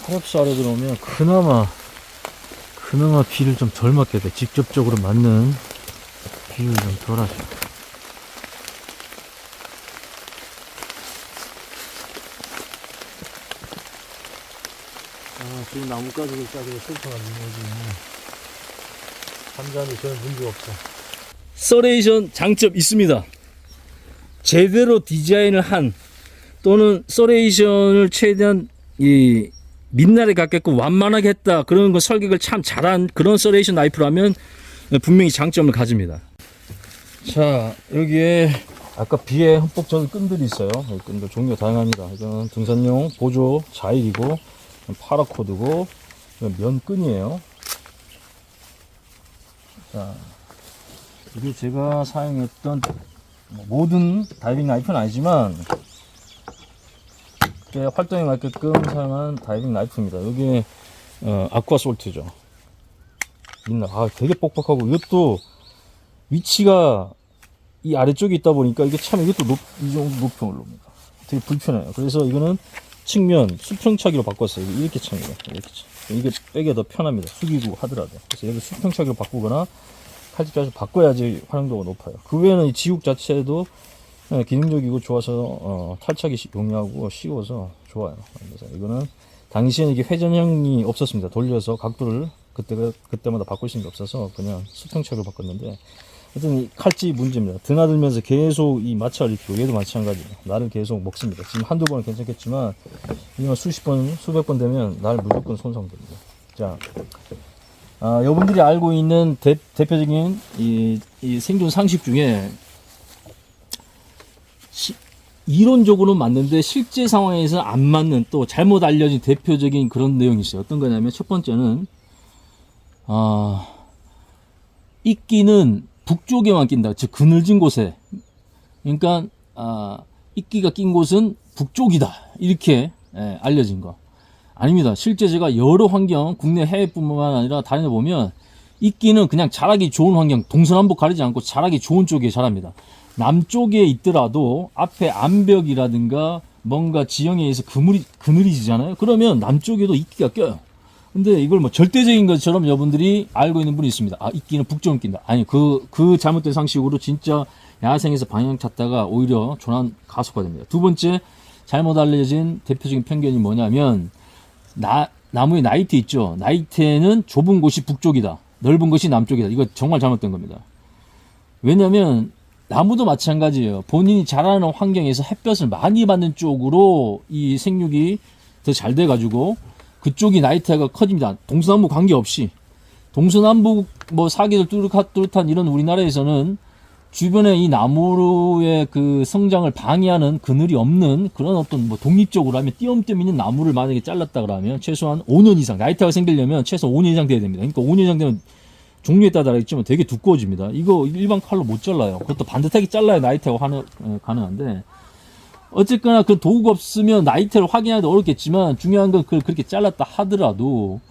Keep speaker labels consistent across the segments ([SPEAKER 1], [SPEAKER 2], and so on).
[SPEAKER 1] 하엽수 아래 들어오면 그나마 비를 좀 덜 맞게 돼. 직접적으로 맞는 비를 좀 덜 하죠. 지금 나뭇가지를 짜고 실타가 무너지면 잠자는데 저는 문제 없어. 서레이션 장점 있습니다. 제대로 디자인을 한 또는 서레이션을 최대한 이 민날에 갖게끔 완만하게 했다, 그런 거 설계를 참 잘한 그런 서레이션 나이프라면 분명히 장점을 가집니다. 자, 여기에 아까 비에 흠뻑 젖은 끈들이 있어요. 끈들 종류가 다양합니다. 이건 등산용 보조 자일이고 파라코드고 면끈이에요. 자, 이게 제가 사용했던 모든 다이빙 나이프는 아니지만 활동에 맞게끔 사용한 다이빙 나이프입니다. 여기 아쿠아솔트죠. 민날. 되게 뻑뻑하고 이것도 위치가 이 아래쪽에 있다 보니까 이게 참 이것도 이 정도 높이 올라옵니다. 되게 불편해요. 그래서 이거는 측면 수평차기로 바꿨어요. 이렇게 차기로 이렇게 이게 빼기가 더 편합니다. 숙이고 하더라도. 그래서 여기 수평차기로 바꾸거나 칼집자에서 바꿔야지 활용도가 높아요. 그 외에는 이 지국 자체도 기능적이고 좋아서 탈착이 용이하고 쉬워서 좋아요. 그래서 이거는 당시에는 이게 회전형이 없었습니다. 돌려서 각도를 그때마다 바꿀 수 있는 게 없어서 그냥 수평착으로 바꿨는데, 하여튼 이 칼집 문제입니다. 드나들면서 계속 이 마찰을 일으키고, 얘도 마찬가지예요. 날을 계속 먹습니다. 지금 한두 번은 괜찮겠지만 이건 수십 번, 수백 번 되면 날 무조건 손상됩니다. 자, 여러분들이 알고 있는 대표적인 이 생존 상식 중에 이론적으로는 맞는데 실제 상황에서 안 맞는, 또 잘못 알려진 대표적인 그런 내용이 있어요. 어떤 거냐면, 첫 번째는 이끼는 북쪽에만 낀다. 즉 그늘진 곳에. 그러니까 이끼가 낀 곳은 북쪽이다, 이렇게 알려진 거. 아닙니다. 실제 제가 여러 환경, 국내 해외뿐만 아니라 다니다 보면 이끼는 그냥 자라기 좋은 환경, 동서남북 가리지 않고 자라기 좋은 쪽에 자랍니다. 남쪽에 있더라도 앞에 암벽이라든가 뭔가 지형에 의해서 그늘이 지잖아요. 그러면 남쪽에도 이끼가 껴요. 근데 이걸 뭐 절대적인 것처럼 여러분들이 알고 있는 분이 있습니다. 이끼는 북쪽을 낀다. 아니, 그 잘못된 상식으로 진짜 야생에서 방향 찾다가 오히려 조난 가속화됩니다. 두 번째, 잘못 알려진 대표적인 편견이 뭐냐면, 나무의 나이테 있죠. 나이테는 좁은 곳이 북쪽이다, 넓은 곳이 남쪽이다. 이거 정말 잘못된 겁니다. 왜냐면 나무도 마찬가지예요. 본인이 자라는 환경에서 햇볕을 많이 받는 쪽으로 이 생육이 더 잘 돼가지고 그쪽이 나이테가 커집니다. 동서남북 관계없이. 동서남북 뭐 사계절 뚜렷한 이런 우리나라에서는 주변에 이 나무의 그 성장을 방해하는 그늘이 없는 그런 어떤 뭐 독립적으로 하면 띄엄띄엄 있는 나무를 만약에 잘랐다 그러면 최소한 5년 이상, 나이테가 생기려면 최소 5년 이상 돼야 됩니다. 그러니까 5년 이상 되면 종류에 따라 다르겠지만 되게 두꺼워집니다. 이거 일반 칼로 못 잘라요. 그것도 반듯하게 잘라야 나이테가 가능한데, 어쨌거나 그 도구가 없으면 나이테를 확인하기도 어렵겠지만, 중요한 건 그렇게 잘랐다 하더라도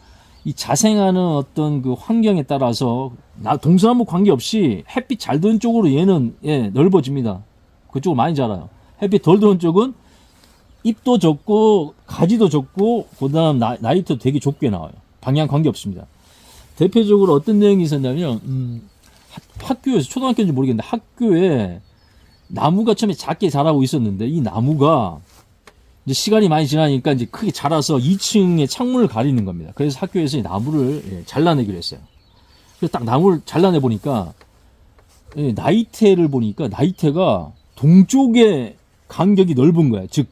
[SPEAKER 1] 이 자생하는 어떤 그 환경에 따라서 동서남북 관계없이 햇빛 잘 드는 쪽으로 얘는 넓어집니다. 그쪽으로 많이 자라요. 햇빛 덜 드는 쪽은 잎도 적고 가지도 적고 그다음 나이테도 되게 좁게 나와요. 방향 관계없습니다. 대표적으로 어떤 내용이 있었냐면, 학교에서, 초등학교인지 모르겠는데 학교에 나무가 처음에 작게 자라고 있었는데, 이 나무가 이제 시간이 많이 지나니까 이제 크게 자라서 2층의 창문을 가리는 겁니다. 그래서 학교에서 이 나무를 잘라내기로 했어요. 그래서 딱 나무를 잘라내 보니까 나이테를 보니까 나이테가 동쪽의 간격이 넓은 거야. 즉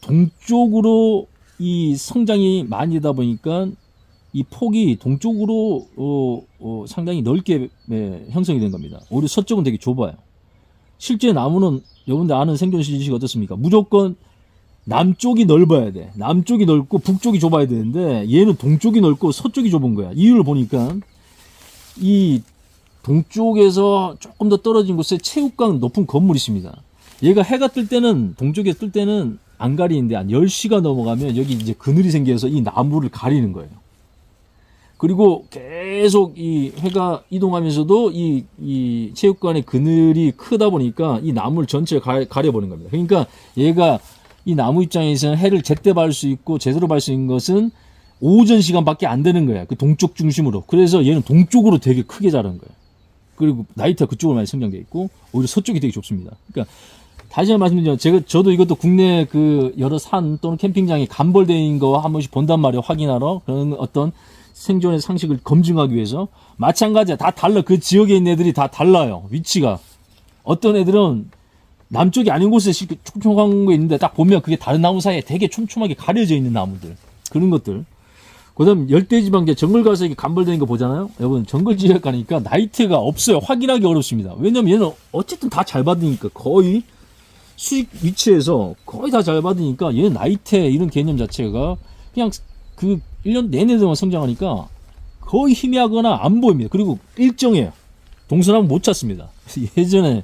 [SPEAKER 1] 동쪽으로 이 성장이 많이 되다 보니까 이 폭이 동쪽으로 상당히 넓게 형성이 된 겁니다. 오히려 서쪽은 되게 좁아요. 실제 나무는 여러분들 아는 생존 지식이 어떻습니까? 무조건 남쪽이 넓어야 돼. 남쪽이 넓고 북쪽이 좁아야 되는데 얘는 동쪽이 넓고 서쪽이 좁은 거야. 이유를 보니까 이 동쪽에서 조금 더 떨어진 곳에 체육관 높은 건물이 있습니다. 얘가 해가 뜰 때는, 동쪽에 뜰 때는 안 가리는데 한 10시가 넘어가면 여기 이제 그늘이 생겨서 이 나무를 가리는 거예요. 그리고 계속 이 해가 이동하면서도 이 체육관의 그늘이 크다 보니까 이 나무를 전체를 가려버린 겁니다. 그러니까 얘가 이 나무 입장에서는 해를 제때 받을 수 있고 제대로 받을 수 있는 것은 오전 시간밖에 안 되는 거야. 그 동쪽 중심으로. 그래서 얘는 동쪽으로 되게 크게 자란 거야. 그리고 나이트가 그쪽으로 많이 성장돼 있고 오히려 서쪽이 되게 좁습니다. 그러니까 다시 한번 말씀드리면 저도 이것도 국내 그 여러 산 또는 캠핑장에 간벌되어 있는 거 한 번씩 본단 말이에요. 확인하러. 그런 어떤 생존의 상식을 검증하기 위해서. 마찬가지야. 다 달라. 그 지역에 있는 애들이 다 달라요. 위치가. 어떤 애들은 남쪽이 아닌 곳에 촘촘한 거 있는데 딱 보면 그게 다른 나무 사이에 되게 촘촘하게 가려져 있는 나무들. 그런 것들. 그 다음 열대지방제 정글 가서 이게 간벌되는 거 보잖아요. 여러분 정글 지역 가니까 나이트가 없어요. 확인하기 어렵습니다. 왜냐면 얘는 어쨌든 다 잘 받으니까 거의 수익 위치에서 거의 다 잘 받으니까 얘는 나이트 이런 개념 자체가 그냥 그 1년 내내도만 성장하니까 거의 희미하거나 안 보입니다. 그리고 일정해요. 동서남북 못 찾습니다. 예전에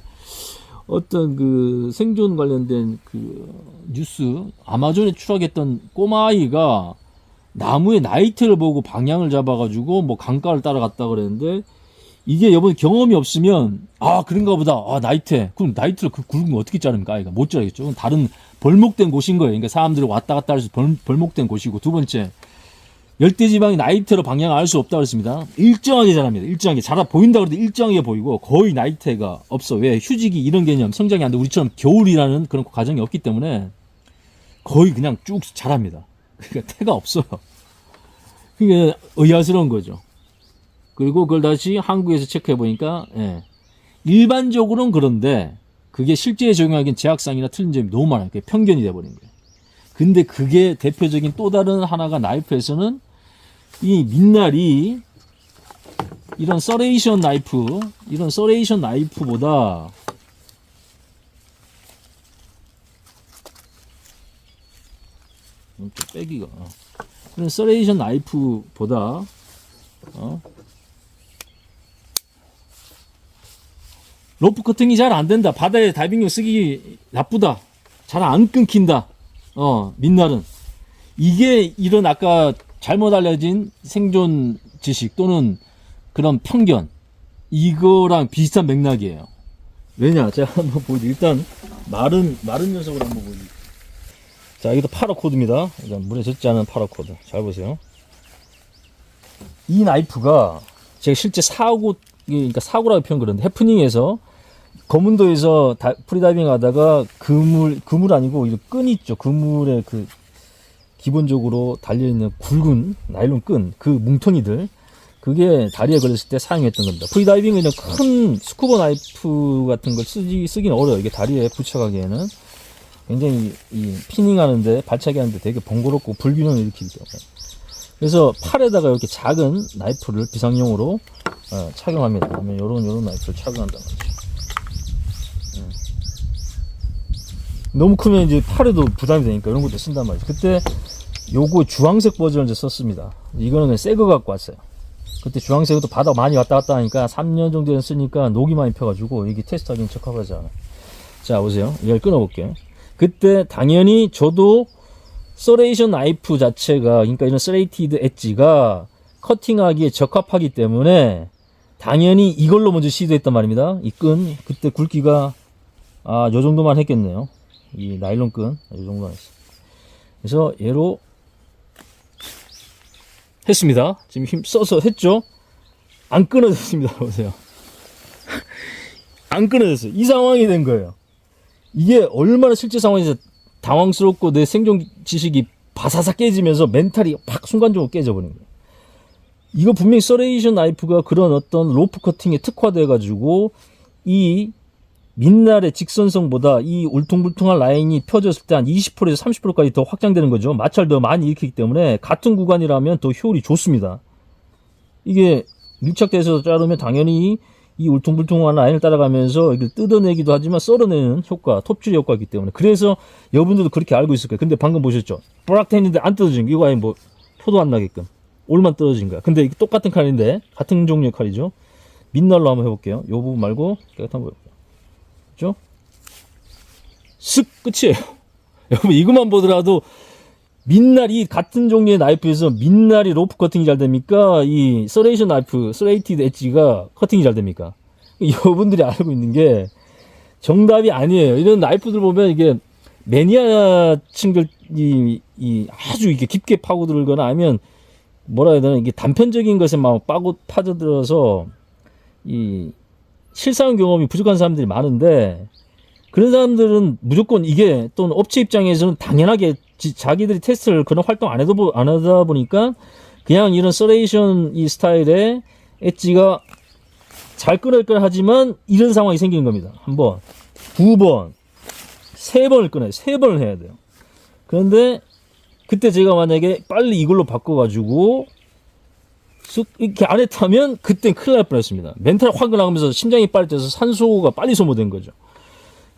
[SPEAKER 1] 어떤 그 생존 관련된 그 뉴스 아마존에 추락했던 꼬마아이가 나무에 나이트를 보고 방향을 잡아가지고 뭐 강가를 따라갔다 그랬는데 이게 여러분 경험이 없으면 아 그런가 보다 나이트 그럼 나이트를 그 굵은 거 어떻게 자릅니까? 아이가 못 자르겠죠. 다른 벌목된 곳인 거예요. 그러니까 사람들이 왔다 갔다 해서 벌목된 곳이고 두 번째 열대지방이 나이트로 방향을 알 수 없다 그랬습니다. 일정하게 자랍니다. 일정하게 자라 보인다 그래도 일정하게 보이고 거의 나이트가 없어. 왜 휴지기 이런 개념 성장이 안 돼. 우리처럼 겨울이라는 그런 과정이 없기 때문에 거의 그냥 쭉 자랍니다. 그러니까 태가 없어요. 그게 의아스러운 거죠. 그리고 그걸 다시 한국에서 체크해 보니까 일반적으로는 그런데 그게 실제에 적용하기엔 제약상이나 틀린 점이 너무 많아요. 그게 편견이 돼버린 거예요. 근데 그게 대표적인 또 다른 하나가 나이프에서는 이 민날이 이런 서레이션 나이프보다 좀 빼기가 이런 서레이션 나이프보다 로프 커팅이 잘 안 된다. 바다에 다이빙용 쓰기 나쁘다. 잘 안 끊긴다. 민날은 이게 이런 아까 잘못 알려진 생존 지식 또는 그런 편견 이거랑 비슷한 맥락이에요. 왜냐? 제가 한번 보여드릴게요. 일단 마른 녀석을 한번 보여드릴게요. 자, 여기도 파라코드입니다. 일단 물에 젖지 않은 파라코드. 잘 보세요. 이 나이프가 제가 실제 그러니까 사고라고 표현 그런데 해프닝에서 거문도에서 프리다이빙 하다가 그물 아니고 이 끈 있죠. 그물에 그 기본적으로 달려있는 굵은 나일론 끈, 그 뭉텅이들 그게 다리에 걸렸을 때 사용했던 겁니다. 프리다이빙은 큰 스쿠버 나이프 같은 걸 쓰기는 어려워요. 이게 다리에 부착하기에는 굉장히 이 피닝 하는데 발차기 하는데 되게 번거롭고 불균형을 일으키기 때문에 그래서 팔에다가 이렇게 작은 나이프를 비상용으로 착용합니다. 그러면 요런 나이프를 착용한다는 거죠. 너무 크면 이제 팔에도 부담이 되니까 이런 것도 쓴단 말이죠. 그때 요거 주황색 버전을 이제 썼습니다. 이거는 그냥 새 거 갖고 왔어요. 그때 주황색도 바다 많이 왔다 갔다 하니까 3년 정도 쓰니까 녹이 많이 펴가지고 이게 테스트하기는 적합하잖아. 자, 보세요. 이걸 끊어볼게요. 그때 당연히 저도 서레이션 나이프 자체가 그러니까 이런 스레이티드 엣지가 커팅하기에 적합하기 때문에 당연히 이걸로 먼저 시도했단 말입니다. 이 끈 그때 굵기가 요 정도만 했겠네요. 이 나일론 끈 요 정도만 했어요. 그래서 얘로 했습니다. 지금 힘 써서 했죠. 안 끊어졌습니다. 보세요. 안 끊어졌어요. 이 상황이 된 거예요. 이게 얼마나 실제 상황에서 당황스럽고 내 생존 지식이 바사삭 깨지면서 멘탈이 팍 순간적으로 깨져버린 거예요. 이거 분명히 서레이션 나이프가 그런 어떤 로프 커팅에 특화돼 가지고 이 민날의 직선성보다 이 울퉁불퉁한 라인이 펴졌을 때 한 20%에서 30%까지 더 확장되는 거죠. 마찰 더 많이 일으키기 때문에 같은 구간이라면 더 효율이 좋습니다. 이게 밀착돼서 자르면 당연히 이 울퉁불퉁한 라인을 따라가면서 이걸 뜯어내기도 하지만 썰어내는 효과, 톱질의 효과이기 때문에 그래서 여러분들도 그렇게 알고 있을 거예요. 근데 방금 보셨죠? 뽀락트 했는데 안 떨어진 거 이거 아니 뭐 표도 안 나게끔 올만 떨어진 거야. 근데 이게 똑같은 칼인데 같은 종류의 칼이죠. 민날로 한번 해볼게요. 요 부분 말고 깨끗한 거 해볼게요. 그죠? 쓱 끝이에요. 여러분 이것만 보더라도 민날이 같은 종류의 나이프에서 민날이 로프 커팅이 잘 됩니까? 이 서레이션 나이프, 스레이티드 엣지가 커팅이 잘 됩니까? 여러분들이 알고 있는 게 정답이 아니에요. 이런 나이프들 보면 이게 매니아층들이 아주 이게 깊게 파고들거나 아니면 뭐라 해야 되나 이게 단편적인 것에 막 파고들어서 이 실상 경험이 부족한 사람들이 많은데 그런 사람들은 무조건 이게 또는 업체 입장에서는 당연하게 자기들이 테스트를 그런 활동 안 하다 보니까 그냥 이런 서레이션 이 스타일의 엣지가 잘 끊을 걸 하지만 이런 상황이 생기는 겁니다. 한 번, 두 번, 세 번을 끊어요. 세 번을 해야 돼요. 그런데 그때 제가 만약에 빨리 이걸로 바꿔가지고 쑥 이렇게 안 했다면 그땐 큰일 날 뻔했습니다. 멘탈 확 나가면서 심장이 빨리 뛰어서 산소가 빨리 소모된 거죠.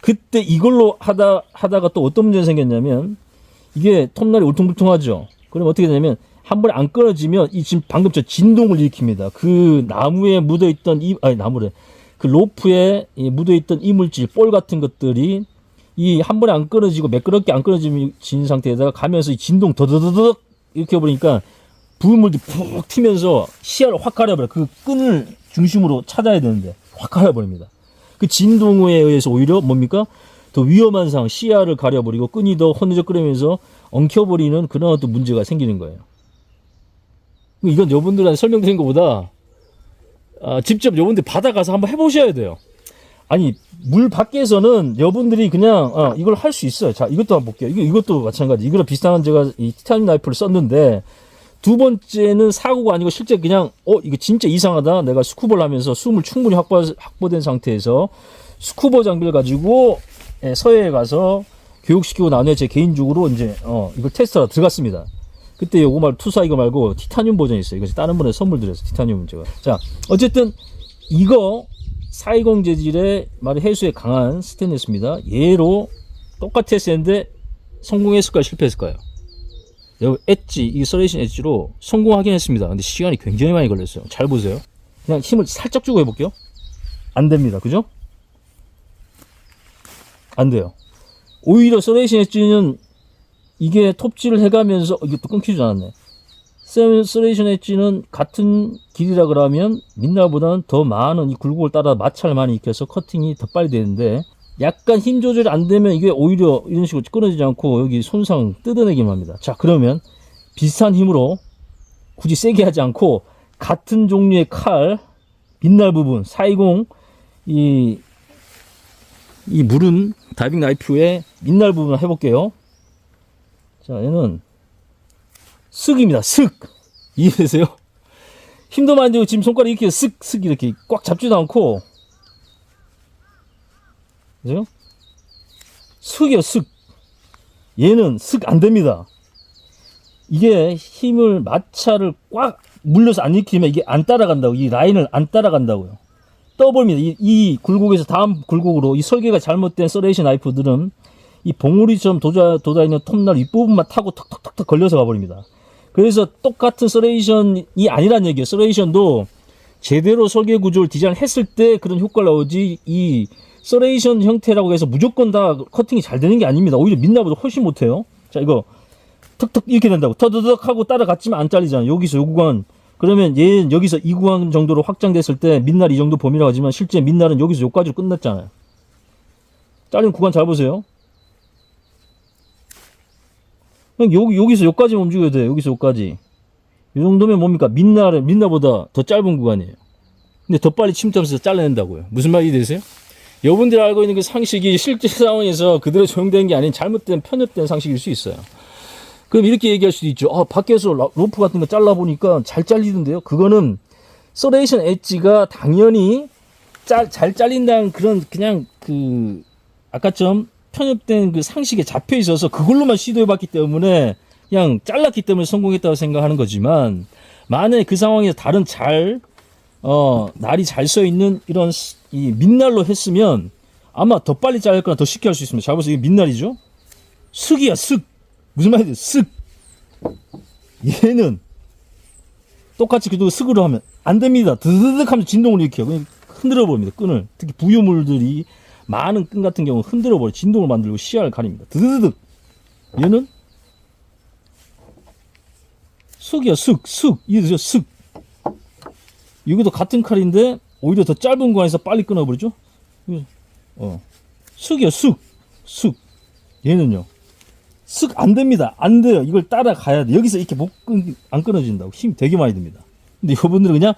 [SPEAKER 1] 그때 이걸로 하다가 또 어떤 문제가 생겼냐면 이게 톱날이 울퉁불퉁하죠. 그럼 어떻게 되냐면 한 번에 안 끊어지면 이 지금 방금 저 진동을 일으킵니다. 그 나무에 묻어있던 그 로프에 묻어있던 이물질, 볼 같은 것들이 이 한 번에 안 끊어지고 매끄럽게 안 끊어진 상태에다가 가면서 이 진동 더더더덕 이렇게 해버리니까 부물들이 푹 튀면서 시야를 확 가려버려요. 그 끈을 중심으로 찾아야 되는데 확 가려버립니다. 그 진동에 의해서 오히려 뭡니까? 더 위험한 상황, 시야를 가려버리고 끈이 더 허느적거리면서 엉켜버리는 그런 어떤 문제가 생기는 거예요. 이건 여러분들한테 설명드린 것보다 직접 여러분들 바다 가서 한번 해보셔야 돼요. 아니 물 밖에서는 여러분들이 그냥 이걸 할 수 있어요. 자 이것도 한번 볼게요. 이것도 마찬가지. 이거랑 비슷한 제가 이 티타늄 나이프를 썼는데 두 번째는 사고가 아니고 실제 그냥 이거 진짜 이상하다. 내가 스쿠버를 하면서 숨을 충분히 확보된 상태에서 스쿠버 장비를 가지고 서해에 가서 교육시키고 나중에 제 개인적으로 이제 이걸 테스트하러 들어갔습니다. 그때 요거 말고 투사 이거 말고 티타늄 버전이 있어요. 이거 다른 분에 선물 드렸어요. 티타늄 제가. 자 어쨌든 이거 420 재질의 말이 해수에 강한 스테인리스입니다. 얘로 똑같이 했었는데 성공했을까요? 실패했을까요? 여기 엣지, 이 서레이션 엣지로 성공하긴 했습니다. 근데 시간이 굉장히 많이 걸렸어요. 잘 보세요. 그냥 힘을 살짝 주고 해볼게요. 안 됩니다. 그죠? 안 돼요. 오히려 서레이션 엣지는 이게 톱질을 해가면서 이게 또 끊기지 않았네. 서레이션 엣지는 같은 길이라 그러면 민날보다는 더 많은 이 굴곡을 따라 마찰을 많이 익혀서 커팅이 더 빨리 되는데 약간 힘 조절이 안 되면 이게 오히려 이런 식으로 끊어지지 않고 여기 손상 뜯어내기만 합니다. 자 그러면 비슷한 힘으로 굳이 세게 하지 않고 같은 종류의 칼 민날 부분 420 이 물은 다이빙 나이프의 민날 부분을 해볼게요. 자 얘는 쓱입니다. 쓱 이해되세요? 힘도 많이 들고 지금 손가락 이렇게 쓱쓱 이렇게 꽉 잡지도 않고 그죠? 쓱이요 쓱. 얘는 쓱 안됩니다. 이게 힘을 마찰을 꽉 물려서 안 익히면 이게 안 따라간다고. 이 라인을 안 따라간다고요. 떠버립니다. 이 굴곡에서 다음 굴곡으로 이 설계가 잘못된 서레이션 나이프들은 이 봉우리처럼 돋아있는 톱날 윗부분만 타고 턱턱턱턱 걸려서 가버립니다. 그래서 똑같은 서레이션이 아니란 얘기예요. 서레이션도 제대로 설계 구조를 디자인했을 때 그런 효과가 나오지 이 서레이션 형태라고 해서 무조건 다 커팅이 잘 되는 게 아닙니다. 오히려 민나보다 훨씬 못해요. 자 이거 턱턱 이렇게 된다고 터드덕 하고 따라갔지만 안 잘리잖아. 여기서 요 구간 그러면 얘는 여기서 이 구간 정도로 확장됐을 때 민날 이 정도 범위라고 하지만 실제 민날은 여기서 여기까지로 끝났잖아요. 잘린 구간 잘 보세요. 여기서 여기까지 움직여야 돼요. 여기서 여기까지. 이 정도면 뭡니까? 민날보다 더 짧은 구간이에요. 근데 더 빨리 침투하면서 잘라낸다고요. 무슨 말이 되세요? 여러분들이 알고 있는 그 상식이 실제 상황에서 그대로 적용되는 게 아닌 잘못된 편협된 상식일 수 있어요. 그럼 이렇게 얘기할 수도 있죠. 밖에서 로프 같은 거 잘라보니까 잘 잘리던데요. 그거는 서레이션 엣지가 당연히 잘 잘린다는 그런 그냥 아까처럼 편협된 그 상식에 잡혀 있어서 그걸로만 시도해봤기 때문에 그냥 잘랐기 때문에 성공했다고 생각하는 거지만 만약에 그 상황에서 다른 날이 잘 써 있는 이런 이 민날로 했으면 아마 더 빨리 자를 거나 더 쉽게 할 수 있습니다. 잘 보세요. 이게 민날이죠? 쓱이야, 쓱. 무슨 말이야, 쓱. 얘는 똑같이 그래도 쓱으로 하면 안 됩니다. 드드득 하면 진동을 일으켜요. 그냥 흔들어 버립니다. 끈을. 특히 부유물들이 많은 끈 같은 경우는 흔들어 버려 진동을 만들고 시야를 가립니다. 드드득. 얘는 쓱이야, 쓱. 이해되죠? 쓱. 이것도 같은 칼인데 오히려 더 짧은 구간에서 빨리 끊어버리죠. 쓱이야, 쓱. 얘는요. 쓱 안 됩니다. 안 돼요. 이걸 따라가야 돼. 여기서 이렇게 안 끊어진다고. 힘이 되게 많이 듭니다. 근데 이분들은 그냥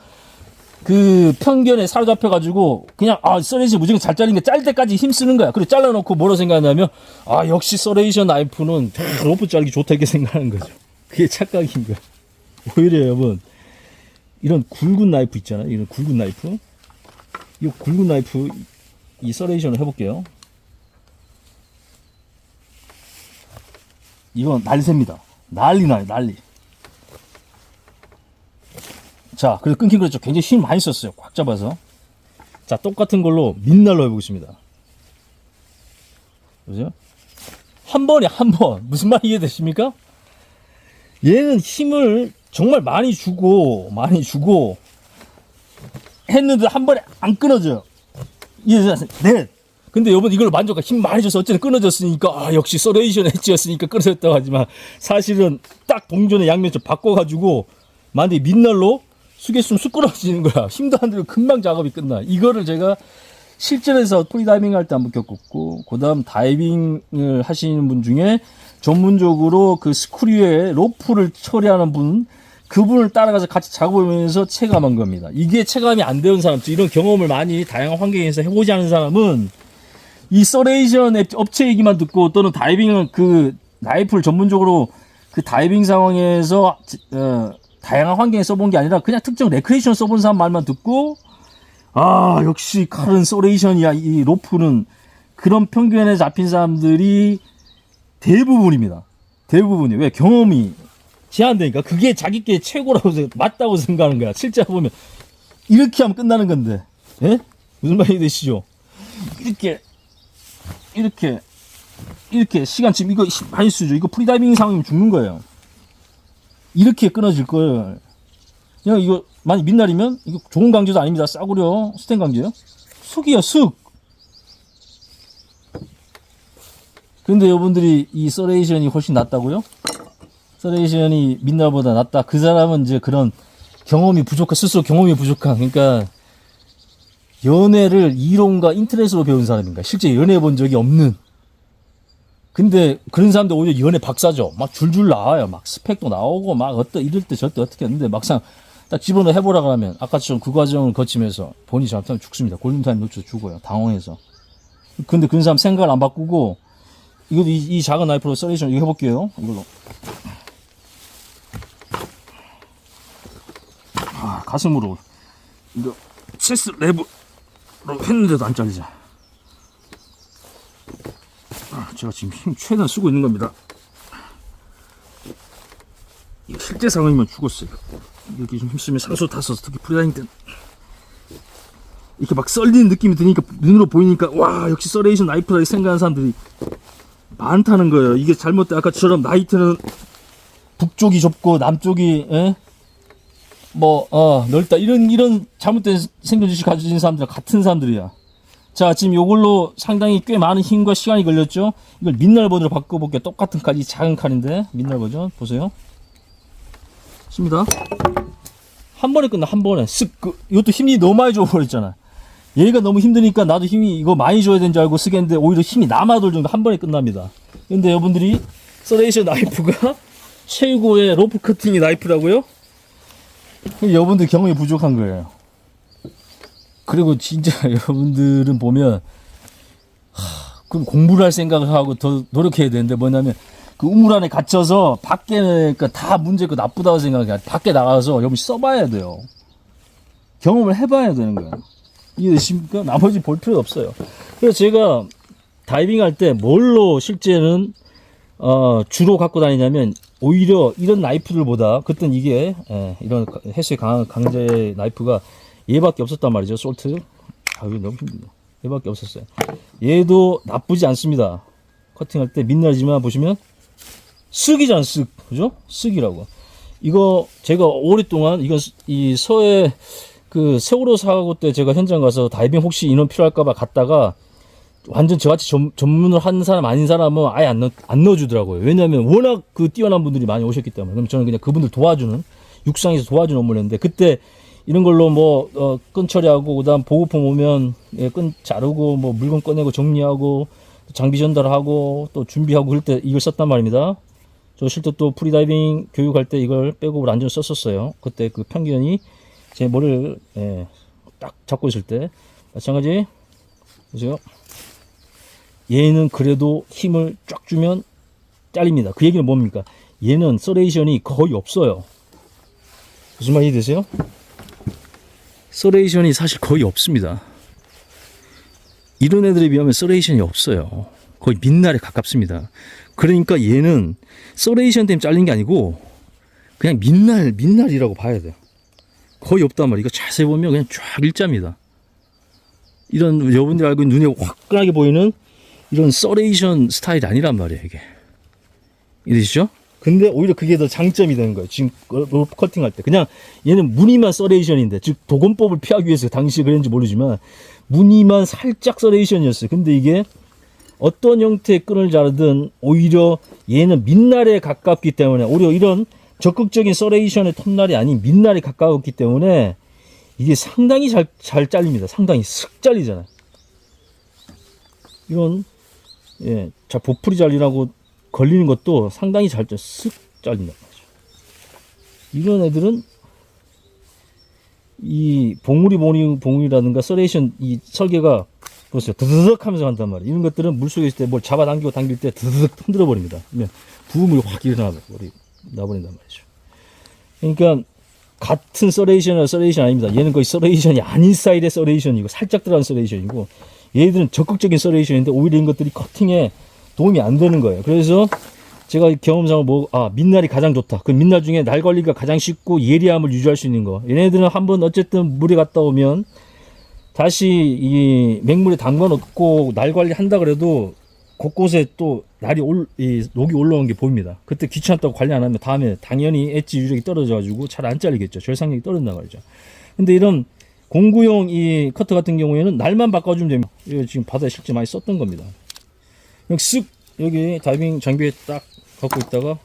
[SPEAKER 1] 그 편견에 사로잡혀가지고 그냥 서레이션 무조건 잘 자르는 게 짤 때까지 힘 쓰는 거야. 그리고 잘라놓고 뭐라 생각하냐면 역시 서레이션 나이프는 로프 자르기 좋다 이렇게 생각하는 거죠. 그게 착각인 거야. 오히려 여러분 이런 굵은 나이프 있잖아요. 이런 굵은 나이프 이 굵은 나이프 이 서레이션을 해볼게요. 이건 날새입니다. 난리 나요, 난리. 자, 그래서 끊긴 거죠. 굉장히 힘 많이 썼어요. 꽉 잡아서. 자, 똑같은 걸로 민날로 해보겠습니다. 보세요. 한 번에 한 번. 무슨 말 이해되십니까? 얘는 힘을 정말 많이 주고 했는데 한 번에 안 끊어져요. 이해되세요? 네. 근데 여러분 이걸 만족하 힘 많이 줘서 어쨌든 끊어졌으니까 역시 서레이션 엣지였으니까 끊어졌다고 하지만 사실은 딱 동전의 양면을 바꿔가지고 만약에 민날로 숙였으면 쑥 끊어지는 거야. 힘도 안 들고 금방 작업이 끝나. 이거를 제가 실전에서 프리다이빙 할 때 한번 겪었고 그 다음 다이빙을 하시는 분 중에 전문적으로 그 스크류에 로프를 처리하는 분 그분을 따라가서 같이 작업하면서 체감한 겁니다. 이게 체감이 안 되는 사람, 이런 경험을 많이 다양한 환경에서 해보지 않은 사람은 이 서레이션 업체 얘기만 듣고 또는 다이빙은 그 나이프를 전문적으로 그 다이빙 상황에서 다양한 환경에 써본 게 아니라 그냥 특정 레크레이션 써본 사람 말만 듣고 역시 칼은 서레이션이야 이 로프는 그런 편견에 잡힌 사람들이 대부분입니다. 대부분이 왜 경험이 제한되니까 그게 자기께 최고라고 맞다고 생각하는 거야. 실제 보면 이렇게 하면 끝나는 건데 예? 무슨 말이 되시죠? 이렇게 시간 지금 이거 많이 쓰죠. 이거 프리다이빙 상황이면 죽는 거예요. 이렇게 끊어질 걸 그냥 이거 만약 민날이면 이거 좋은 강제도 아닙니다. 싸구려 스텐 강제요. 쑥이야 쑥. 근데 여러분들이 이 서레이션이 훨씬 낫다고요? 서레이션이 민날보다 낫다. 그 사람은 이제 그런 경험이 스스로 경험이 부족한 그러니까 연애를 이론과 인터넷으로 배운 사람인가 실제 연애 본 적이 없는 근데 그런 사람들 오히려 연애 박사죠. 막 줄줄 나와요. 막 스펙도 나오고 막 이럴 때 저때 어떻게 했는데 막상 딱 집어넣어 해보라고 하면 아까처럼 그 과정을 거치면서 본인이 잘못하면 죽습니다. 골든타임 놓쳐 죽어요. 당황해서. 근데 그런 사람 생각을 안 바꾸고 이것도 이 작은 나이프로 서레이션 이거 해볼게요. 이걸로. 가슴으로 이거 체스 레버로 했는데도 안 잘리자. 제가 지금 힘 최대한 쓰고 있는 겁니다. 이거 실제 상황이면 죽었어요. 이렇게 좀 힘쓰면 산소 다 써서 특히 프리다이빙 때 이렇게 막 썰리는 느낌이 드니까 눈으로 보이니까 와 역시 서레이션 나이프다 이렇게 생각하는 사람들이 많다는 거예요. 이게 잘못된 아까처럼 나이트는 북쪽이 좁고 남쪽이 넓다 이런 잘못된 생존지식 가진 사람들과 같은 사람들이야. 자 지금 요걸로 상당히 꽤 많은 힘과 시간이 걸렸죠. 이걸 민날 버전으로 바꿔볼게요. 똑같은 칼, 이 작은 칼인데 민날 버전 보세요. 씁니다. 한 번에 끝나. 한 번에 이것도 힘이 너무 많이 줘버렸잖아. 얘가 너무 힘드니까 나도 힘이 이거 많이 줘야 되는 줄 알고 쓰겠는데 오히려 힘이 남아돌 정도 한 번에 끝납니다. 근데 여러분들이 서레이션 나이프가 최고의 로프 커팅이 나이프라고요? 여러분들 경험이 부족한 거예요. 그리고 진짜 여러분들은 보면 그럼 공부를 할 생각을 하고 더 노력해야 되는데 뭐냐면 그 우물 안에 갇혀서 밖에 그러니까 다 문제고 나쁘다고 생각해. 밖에 나가서 여러분 써봐야 돼요. 경험을 해봐야 되는 거예요. 이해되십니까? 나머지 볼 필요 없어요. 그래서 제가 다이빙 할 때 뭘로 실제는 주로 갖고 다니냐면 오히려 이런 나이프들보다 그땐 이게 이런 해수에 강한 강제 나이프가 얘밖에 없었단 말이죠. 솔트. 이거 너무 힘들다. 얘밖에 없었어요. 얘도 나쁘지 않습니다. 커팅할 때 민날이지만 보시면 쓱이잖아 쓱. 그죠? 쓱이라고. 이거 제가 오랫동안 이건 이 서해 그 세월호 사고 때 제가 현장 가서 다이빙 혹시 인원 필요할까봐 갔다가 완전 저같이 전문을 하는 사람 아닌 사람은 아예 안 넣어주더라고요. 왜냐하면 워낙 그 뛰어난 분들이 많이 오셨기 때문에. 그럼 저는 그냥 그분들 도와주는 육상에서 도와주는 업무를 했는데 그때 이런 걸로 끈 처리하고 그다음 보급품 오면 끈 자르고 물건 꺼내고 정리하고 장비 전달하고 또 준비하고 그럴 때 이걸 썼단 말입니다. 저 실제 또 프리다이빙 교육할 때 이걸 백업을 완전 썼었어요. 그때 그 편견이 제 머리를 딱 잡고 있을 때 마찬가지. 보세요. 얘는 그래도 힘을 쫙 주면 잘립니다. 그 얘기는 뭡니까? 얘는 서레이션이 거의 없어요. 무슨 말이 되세요? 서레이션이 사실 거의 없습니다. 이런 애들에 비하면 서레이션이 없어요. 거의 민날에 가깝습니다. 그러니까 얘는 서레이션 때문에 잘린 게 아니고 그냥 민날이라고 봐야 돼요. 거의 없단 말이에요. 이거 자세히 보면 그냥 쫙 일자입니다. 이런 여러분들이 알고 있는 눈에 화끈하게 보이는 이런 서레이션 스타일이 아니란 말이에요. 이게 이해되시죠? 근데 오히려 그게 더 장점이 되는 거예요. 지금 로프 커팅할 때 그냥 얘는 무늬만 서레이션인데, 즉 도건법을 피하기 위해서 당시에 그랬는지 모르지만 무늬만 살짝 서레이션이었어요. 근데 이게 어떤 형태의 끈을 자르든 오히려 얘는 민날에 가깝기 때문에, 오히려 이런 적극적인 서레이션의 톱날이 아닌 민날에 가까웠기 때문에 이게 상당히 잘 잘립니다. 상당히 슥 잘리잖아요. 이런 자 보풀이 잘리라고 걸리는 것도 상당히 슥 잘린단 말이죠. 이런 애들은 이 봉우리라든가 서레이션 이 설계가 보세요. 드드득 하면서 간단 말이에요. 이런 것들은 물속에 있을 때 뭘 잡아당기고 당길 때 드드득 흔들어 버립니다. 그러면 부음이 확 나버린단 말이죠. 그러니까 같은 서레이션 아닙니다. 얘는 거의 서레이션이 아닌 스타일의 서레이션이고 살짝 들어간 서레이션이고, 얘들은 적극적인 서레이션인데 오히려 이런 것들이 커팅에 도움이 안 되는 거예요. 그래서 제가 경험상으로 민날이 가장 좋다. 그 민날 중에 날 관리가 가장 쉽고 예리함을 유지할 수 있는 거. 얘네들은 한번 어쨌든 물에 갔다 오면 다시 이 맹물에 담가 놓고 날 관리 한다 그래도 곳곳에 또 녹이 올라오는 게 보입니다. 그때 귀찮다고 관리 안 하면 다음에 당연히 엣지 유력이 떨어져가지고 잘 안 잘리겠죠. 절상력이 떨어진다 말이죠. 근데 이런 공구용 이 커터 같은 경우에는 날만 바꿔주면 됩니다. 이거 지금 바다에 실제 많이 썼던 겁니다. 그냥 쓱 여기 다이빙 장비에 딱 갖고 있다가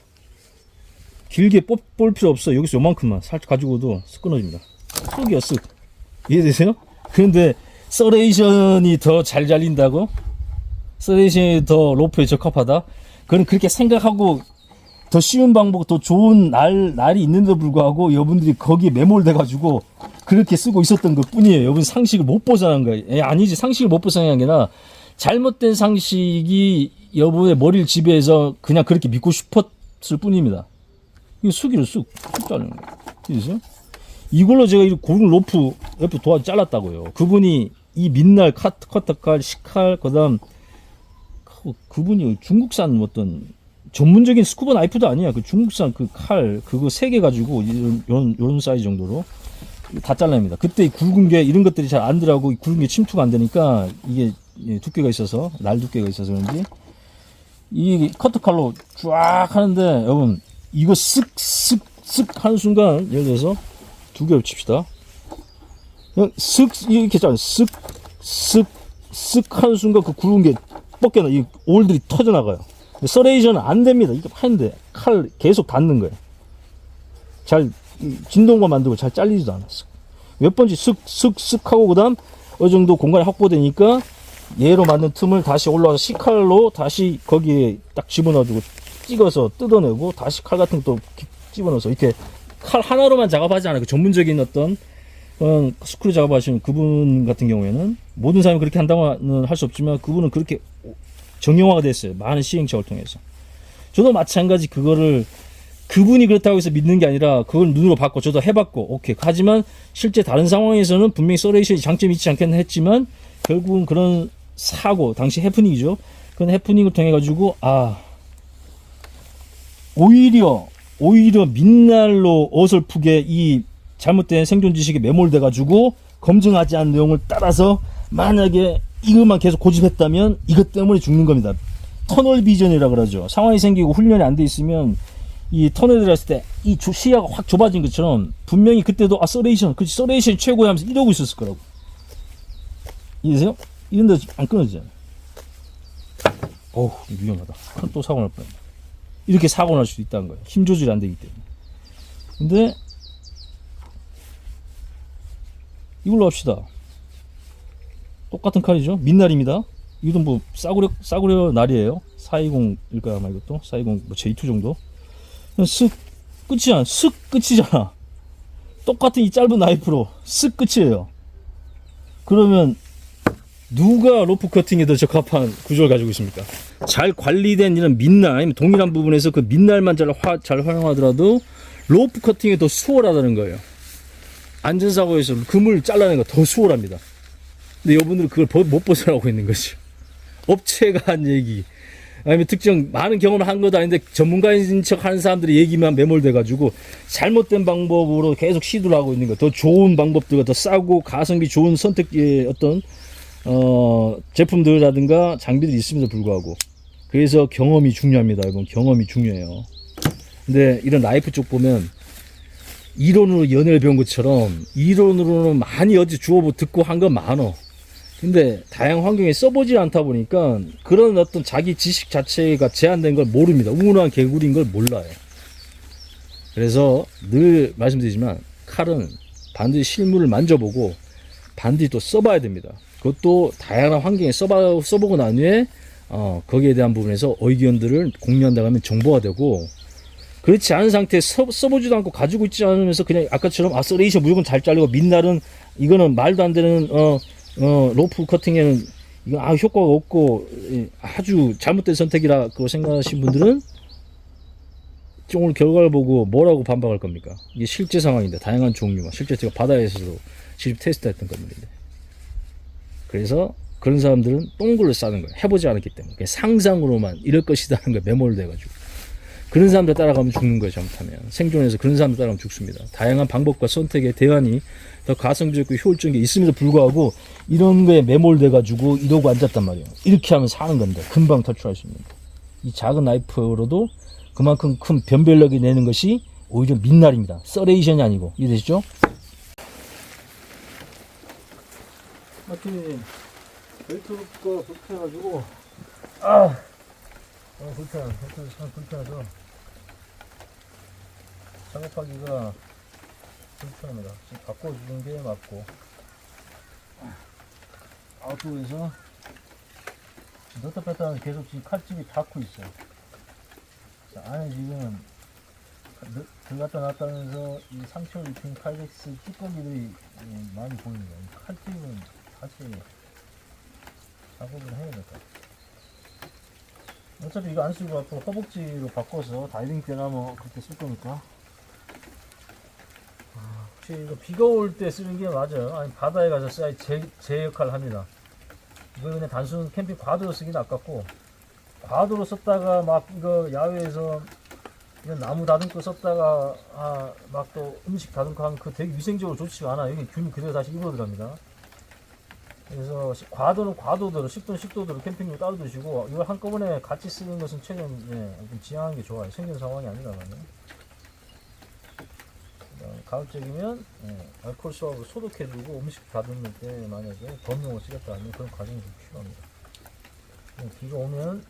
[SPEAKER 1] 길게 뽑을 필요 없어. 여기서 요만큼만 살짝 가지고도 쓱 끊어집니다. 쓱이요, 쓱. 이해되세요? 그런데 서레이션이 더 잘 잘린다고? 서레이션이 더 로프에 적합하다? 그건 그렇게 생각하고 더 쉬운 방법, 더 좋은 날이 있는데도 불구하고 여러분들이 거기에 매몰돼가지고 그렇게 쓰고 있었던 것 뿐이에요. 여러분 상식을 못 벗어난 거예요. 아니지, 상식을 못 벗어난 게 아니라 잘못된 상식이 여러분의 머리를 지배해서 그냥 그렇게 믿고 싶었을 뿐입니다. 이거 수기를 쑥 자르는 거예요. 그래서 이걸로 제가 이 고른 로프 옆에 도안 잘랐다고요. 그분이 이 민날 커터칼, 시칼, 그다음 그분이 중국산 어떤 전문적인 스쿠버 나이프도 아니야. 그 중국산 그 칼 그거 3개 가지고 이런 사이즈 정도로 다 잘라냅니다. 그때 굵은 게 이런 것들이 잘 안 들어가고 굵은 게 침투가 안 되니까 이게 두께가 있어서 날 두께가 있어서 그런지 이 커터칼로 쫙 하는데 여러분 이거 쓱쓱쓱 하는 순간 예를 들어서 2개 칩시다. 그냥 쓱 이렇게 잘라 쓱쓱쓱 하는 순간 그 굵은 게 뻗겨나 이 올들이 터져 나가요. 서레이션은 안 됩니다. 이게 하는데 칼 계속 닿는 거예요. 잘 진동과 만들고 잘 잘리지도 않았어. 몇 번째 쓱쓱쓱 하고 그다음 어느 정도 공간이 확보되니까 얘로 만든 틈을 다시 올라와서 C칼로 다시 거기에 딱 집어넣어주고 찍어서 뜯어내고 다시 칼 같은 것도 집어넣어서 이렇게 칼 하나로만 작업하지 않아요. 그 전문적인 어떤 스크류 작업하시는 그분 같은 경우에는 모든 사람이 그렇게 한다고는 할 수 없지만 그분은 그렇게 정형화가 됐어요. 많은 시행착오를 통해서. 저도 마찬가지 그거를 그분이 그렇다고 해서 믿는 게 아니라 그걸 눈으로 봤고 저도 해봤고 오케이. 하지만 실제 다른 상황에서는 분명히 서레이션이 장점이 있지 않겠나 했지만 결국은 그런 사고, 당시 해프닝이죠. 그런 해프닝을 통해 가지고 오히려 민날로 어설프게 이 잘못된 생존 지식에 매몰돼 가지고 검증하지 않은 내용을 따라서 만약에 이것만 계속 고집했다면 이것 때문에 죽는 겁니다. 터널 비전이라 그러죠. 상황이 생기고 훈련이 안 돼 있으면 이 터널에 들어갔을 때 이 시야가 확 좁아진 것처럼 분명히 그때도 서레이션, 그렇지 서레이션 최고야 하면서 이러고 있었을 거라고. 이해되세요? 이런 데 안 끊어지잖아요. 어우, 위험하다. 또 사고 날 뻔했네. 이렇게 사고 날 수도 있다는 거예요. 힘 조절이 안 되기 때문에. 근데 이걸로 합시다. 똑같은 칼이죠. 민날입니다. 이것도 뭐 싸구려 날이에요. 420일까 아마 이것도 420 뭐 J2 정도. 쓱 끝이야. 쓱 끝이잖아. 똑같은 이 짧은 나이프로 쓱 끝이에요. 그러면 누가 로프 커팅에 더 적합한 구조를 가지고 있습니까? 잘 관리된 이런 민날, 아니면 동일한 부분에서 그 민날만 잘 활용하더라도 로프 커팅이 더 수월하다는 거예요. 안전사고에서 금을 잘라내는 거 더 수월합니다. 근데 여러분들은 그걸 못 벗어나고 있는 거죠. 업체가 한 얘기, 아니면 특정 많은 경험을 한 것도 아닌데 전문가인 척 하는 사람들의 얘기만 매몰돼가지고 잘못된 방법으로 계속 시도를 하고 있는 거. 더 좋은 방법들과 더 싸고 가성비 좋은 선택의 어떤 제품들이라든가 장비들이 있음에도 불구하고. 그래서 경험이 중요합니다, 여러분. 경험이 중요해요. 근데 이런 라이프 쪽 보면 이론으로 연애를 배운 것처럼 이론으로는 많이 어디 주워 듣고 한 건 많어. 근데 다양한 환경에 써보지 않다 보니까 그런 어떤 자기 지식 자체가 제한된 걸 모릅니다. 우물한 개구리인 걸 몰라요. 그래서 늘 말씀드리지만 칼은 반드시 실물을 만져보고 반드시 또 써봐야 됩니다. 그것도 다양한 환경에 써보고 난 후에 거기에 대한 부분에서 의견들을 공유한다고 하면 정보가 되고, 그렇지 않은 상태에 써보지도 않고 가지고 있지 않으면서 그냥 아까처럼 서레이션 무조건 잘 잘리고 민날은 이거는 말도 안 되는 로프 커팅에는 이거 효과가 없고 아주 잘못된 선택이라고 생각하신 분들은 오늘 결과를 보고 뭐라고 반박할 겁니까? 이게 실제 상황인데 다양한 종류가 실제 제가 바다에서도 직접 테스트했던 건데, 그래서 그런 사람들은 똥글을 싸는 거예요. 해보지 않았기 때문에 그냥 상상으로만 이럴 것이다 하는 거에 매몰돼가지고 그런 사람들 따라가면 죽는 거예요. 잘못하면 생존에서 그런 사람들 따라가면 죽습니다. 다양한 방법과 선택의 대안이 더 가성비적이고 효율적인 게 있음에도 불구하고 이런 거에 매몰돼가지고 이러고 앉았단 말이에요. 이렇게 하면 사는 건데 금방 탈출할 수 있는 거. 이 작은 나이프로도 그만큼 큰 변별력이 내는 것이 오히려 민날입니다. 서레이션이 아니고. 이해되시죠? 마틴 벨트가 불편해가지고 불편해서 작업하기가 불편합니다. 지금 바꿔주는 게 맞고, 아웃도어에서 넣다 뺐다 계속 지금 칼집이 닿고 있어요. 자, 안에 지금 들어갔다 놨다 하면서 이 상처를 입힌 칼렉스 찌꺼기들이 많이 보입니다. 이 칼집은 다시 작업을 해야 될 것 같아요. 어차피 이거 안 쓰고 앞으로 허벅지로 바꿔서 다이빙 때나 뭐 그렇게 쓸 거니까. 혹시 이거 비가 올 때 쓰는 게 맞아요. 아니 바다에 가서 써야 제 역할을 합니다. 이거 그냥 단순 캠핑 과도로 쓰기는 아깝고, 과도로 썼다가 막 이거 야외에서 이런 나무 다듬고 썼다가 막 또 음식 다듬고 하면 그 되게 위생적으로 좋지가 않아요. 여기 균이 그대로 다시 입으로 들어갑니다. 그래서 과도는 과도대로, 식도는 식도대로 캠핑용 따로 두시고, 이걸 한꺼번에 같이 쓰는 것은 최대한 좀 지양하는 게 좋아요. 생존 상황이 아니라면. 가급적이면 알코올 수하고 소독해두고 음식 다듬을 때 만약에 범용을 쓰겠다 하면 그런 과정이 좀 필요합니다. 비가 오면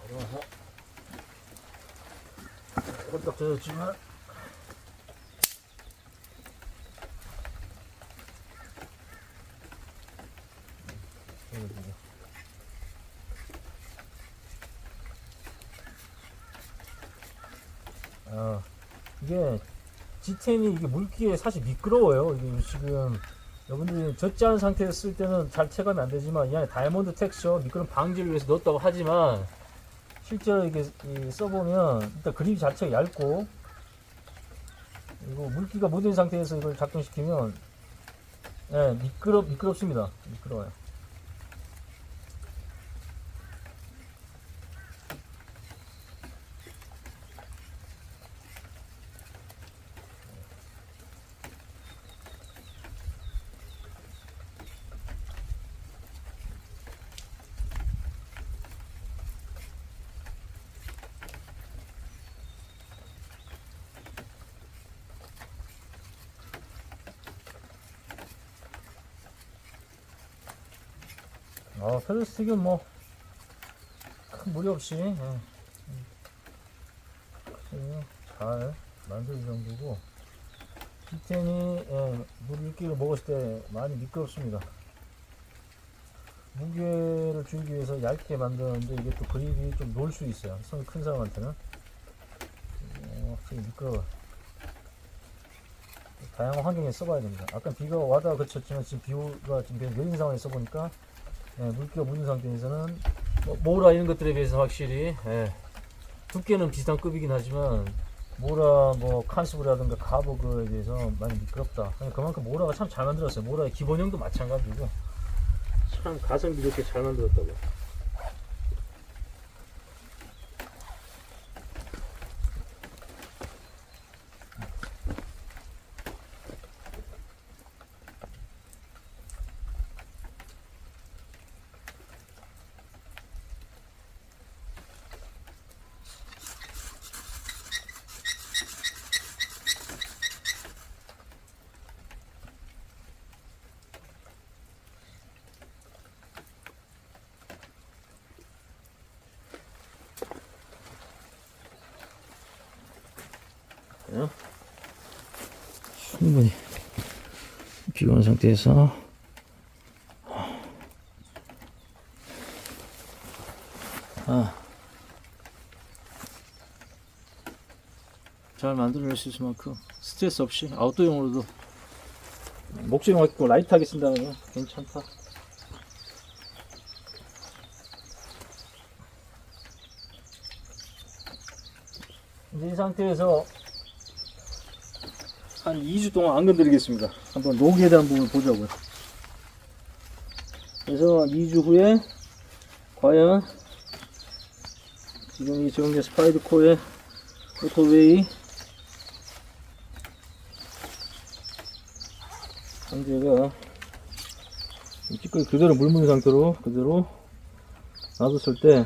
[SPEAKER 1] 걸어서 꼴딱 젖었지만 이게 G10이 이게 물기에 사실 미끄러워요. 이게 지금 여러분들이 젖지 않은 상태에서 쓸 때는 잘 체감이 안 되지만 이 안에 다이아몬드 텍스처 미끄럼 방지를 위해서 넣었다고 하지만 실제로 이게 써보면 일단 그립 자체가 얇고, 그리고 물기가 묻은 상태에서 이걸 작동시키면 미끄럽습니다. 미끄러워요. 페더스틱은 뭐 큰 무리 없이 잘 만들 정도고, 티텐이 물기를 먹었을 때 많이 미끄럽습니다. 무게를 줄이기 위해서 얇게 만드는데 이게 또 그립이 좀 놀 수 있어요. 손이 큰 사람한테는 확실히 미끄러워요. 다양한 환경에 써봐야 됩니다. 아까 비가 와다 그쳤지만 지금 비가 지금 내린 상황에 써보니까 물기가 묻은 상태에서는 모라 이런 것들에 비해서 확실히 두께는 비슷한 급이긴 하지만 모라 칸스브라든가 가버그에 비해서 많이 미끄럽다. 그만큼 모라가 참 잘 만들었어요. 모라의 기본형도 마찬가지고 참 가성비 좋게 잘 만들었다고. 충분히 비운 상태에서 잘 만들어낼 수 있을 만큼 스트레스 없이 아웃도어용으로도 목줄용 있고 라이트하게 쓴다면 괜찮다. 이제 이 상태에서 한 2주 동안 안 건드리겠습니다. 한번 녹에 대한 부분을 보자고요. 그래서 2주 후에 과연 지금 이 정제 스파이드 코의 오토웨이 상태가 찌꺼기 그대로 물 묻은 상태로 그대로 놔뒀을 때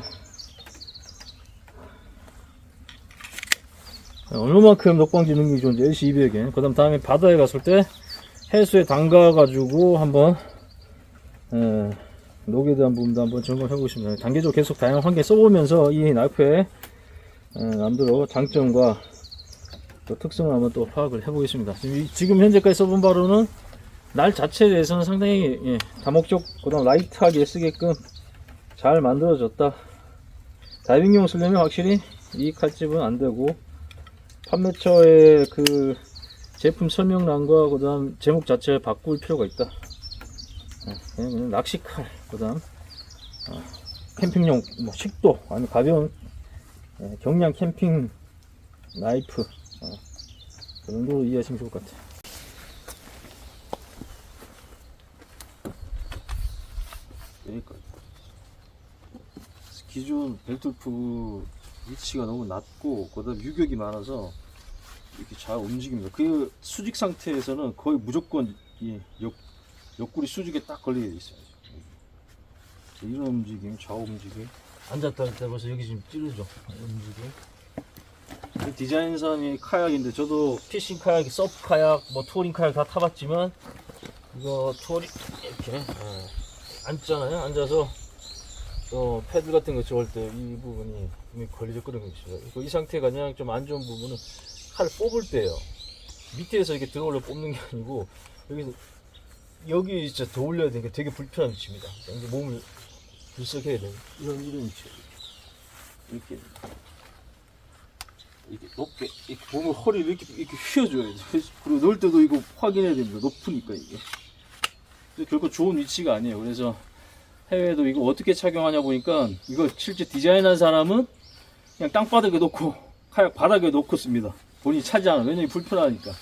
[SPEAKER 1] 얼마만큼 녹방지 능력이 좋은지 LC200에 그 다음에 바다에 갔을 때 해수에 담가 가지고 한번 녹에 대한 부분도 한번 점검해 보겠습니다. 단계적으로 계속 다양한 환경에 써보면서 이 나이프의 남대로 장점과 또 특성을 한번 또 파악을 해 보겠습니다. 지금 현재까지 써본 바로는 날 자체에 대해서는 상당히 다목적 그 다음 라이트하게 쓰게끔 잘 만들어졌다. 다이빙용 쓰려면 확실히 이 칼집은 안되고 판매처의 그 제품 설명란과 그 다음 제목 자체를 바꿀 필요가 있다. 그냥 낚시칼, 그 다음 캠핑용 식도 아니면 가벼운 경량 캠핑 나이프 그 정도로 이해하시면 좋을 것 같아요. 여기까지. 기존 벨트루프 위치가 너무 낮고 그다음 유격이 많아서 이렇게 잘 움직입니다. 그 수직 상태에서는 거의 무조건 이 옆구리 수직에 딱 걸리게 돼 있어요. 이런 움직임, 좌우 움직임. 앉았다 할 때 벌써 여기 지금 찌르죠. 움직임. 이 디자인선이 카약인데 저도 피싱 카약, 서프 카약, 투어링 카약 다 타봤지만 이거 투어링 이렇게 앉잖아요. 앉아서 패들 같은 거 저을 때 이 부분이 걸리적거리는 게 있어요. 이 상태가 그냥 좀 안 좋은 부분은 칼을 뽑을 때예요. 밑에서 이렇게 들어올려 뽑는 게 아니고 여기 진짜 더 올려야 되니까 되게 불편한 위치입니다. 이제 몸을 들썩해야 돼요. 이런 위치 이렇게 높게 이렇게 몸을 허리를 이렇게 휘어줘야지. 그리고 넣을 때도 이거 확인해야 됩니다. 높으니까 이게 결코 좋은 위치가 아니에요. 그래서 해외에도 이거 어떻게 착용하냐 보니까 이거 실제 디자인한 사람은 그냥 땅바닥에 놓고 카약 바닥에 놓고 씁니다. 본인이 차지 않아. 왜냐면 불편하니까.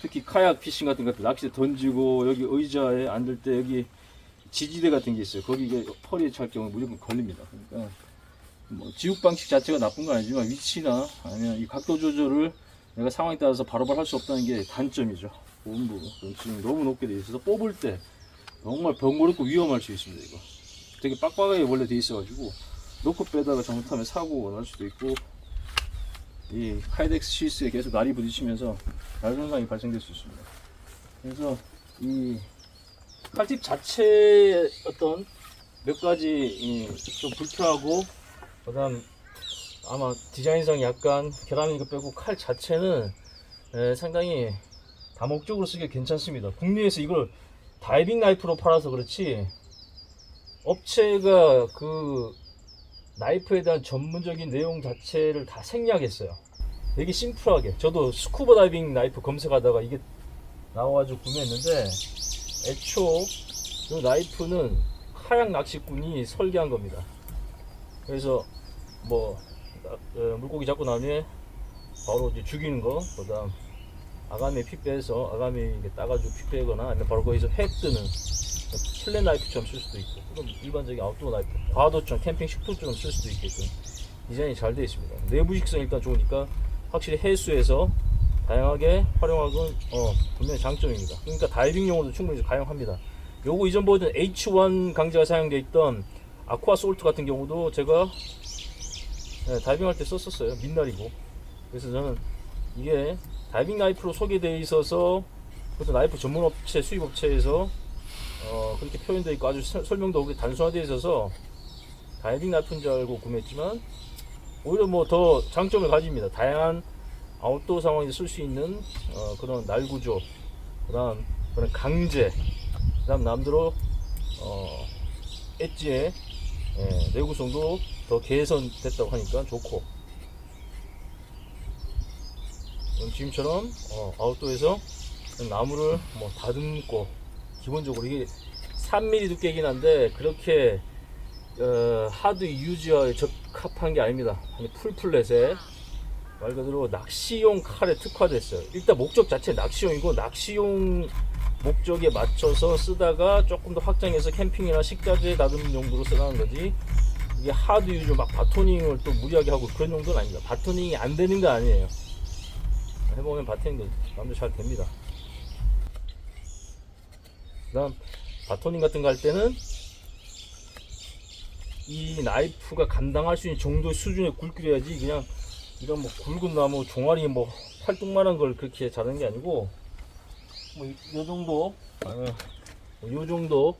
[SPEAKER 1] 특히 카약 피싱 같은 것들 낚시에 던지고 여기 의자에 앉을 때 여기 지지대 같은 게 있어요. 거기 허리에 찰 경우 무조건 걸립니다. 그러니까 지육 방식 자체가 나쁜 건 아니지만 위치나 아니면 이 각도 조절을 내가 상황에 따라서 바로바로 할 수 없다는 게 단점이죠. 보온 부분. 지금 너무 높게 돼 있어서 뽑을 때 정말 번거롭고 위험할 수 있습니다. 이거 되게 빡빡하게 원래 돼 있어가지고 놓고 빼다가 잘못하면 사고가 날 수도 있고 이 카이덱스 시스에 계속 날이 부딪히면서 날 손상이 발생될 수 있습니다. 그래서 이 칼집 자체의 어떤 몇 가지 좀 불편하고 그다음 아마 디자인상 약간 결함인 거 빼고 칼 자체는 상당히 다목적으로 쓰기 괜찮습니다. 국내에서 이걸 다이빙 나이프로 팔아서 그렇지 업체가 그 나이프에 대한 전문적인 내용 자체를 다 생략했어요. 되게 심플하게 저도 스쿠버 다이빙 나이프 검색하다가 이게 나와가지고 구매했는데 애초 이 나이프는 카약 낚시꾼이 설계한 겁니다. 그래서 뭐 물고기 잡고 나면 바로 이제 죽이는 거, 그다음 아가미 피 빼서 아가미 이렇게 따가지고 피 빼거나 아니면 바로 거기서 회 뜨는 실내 나이프처럼 쓸 수도 있고, 그럼 일반적인 아웃도어 나이프, 과도처럼 캠핑 식도처럼 쓸 수도 있게끔 디자인이 잘 되어 있습니다. 내부식성 일단 좋으니까 확실히 해수에서 다양하게 활용하건 분명히 장점입니다. 그러니까 다이빙용으로도 충분히 가용합니다. 요거 이전 버전 H1 강제가 사용되어 있던 아쿠아 솔트 같은 경우도 제가 다이빙할 때 썼었어요. 민날이고. 그래서 저는 이게 다이빙 나이프로 소개되어 있어서 그것도 나이프 전문업체 수입업체에서 그렇게 표현되어 있고 아주 설명도 단순화되어 있어서 다이빙 나이프인 줄 알고 구매했지만 오히려 뭐 더 장점을 가집니다. 다양한 아웃도어 상황에서 쓸 수 있는 그런 날구조, 그다음 그런 강제, 그다음 남대로 엣지의 내구성도 더 개선됐다고 하니까 좋고, 지금처럼 아웃도어에서 나무를 뭐 다듬고, 기본적으로 이게 3mm 두께이긴 한데 그렇게 하드 유저에 적합한 게 아닙니다. 풀플렛에 말 그대로 낚시용 칼에 특화됐어요. 일단 목적 자체 낚시용이고, 낚시용 목적에 맞춰서 쓰다가 조금 더 확장해서 캠핑이나 식자재 다듬는 용도로 쓰라는 거지, 이게 하드 유저 막 바토닝을 또 무리하게 하고 그런 용도는 아닙니다. 바토닝이 안 되는 거 아니에요. 해보면 바토닝도 남들 잘 됩니다. 그 다음 바토닝 같은 거 할 때는 이 나이프가 감당할 수 있는 정도의 수준의 굵기여야지, 그냥 이런 뭐 굵은 나무 종아리 뭐 팔뚝만한 걸 그렇게 자르는 게 아니고, 뭐 이 정도 요 정도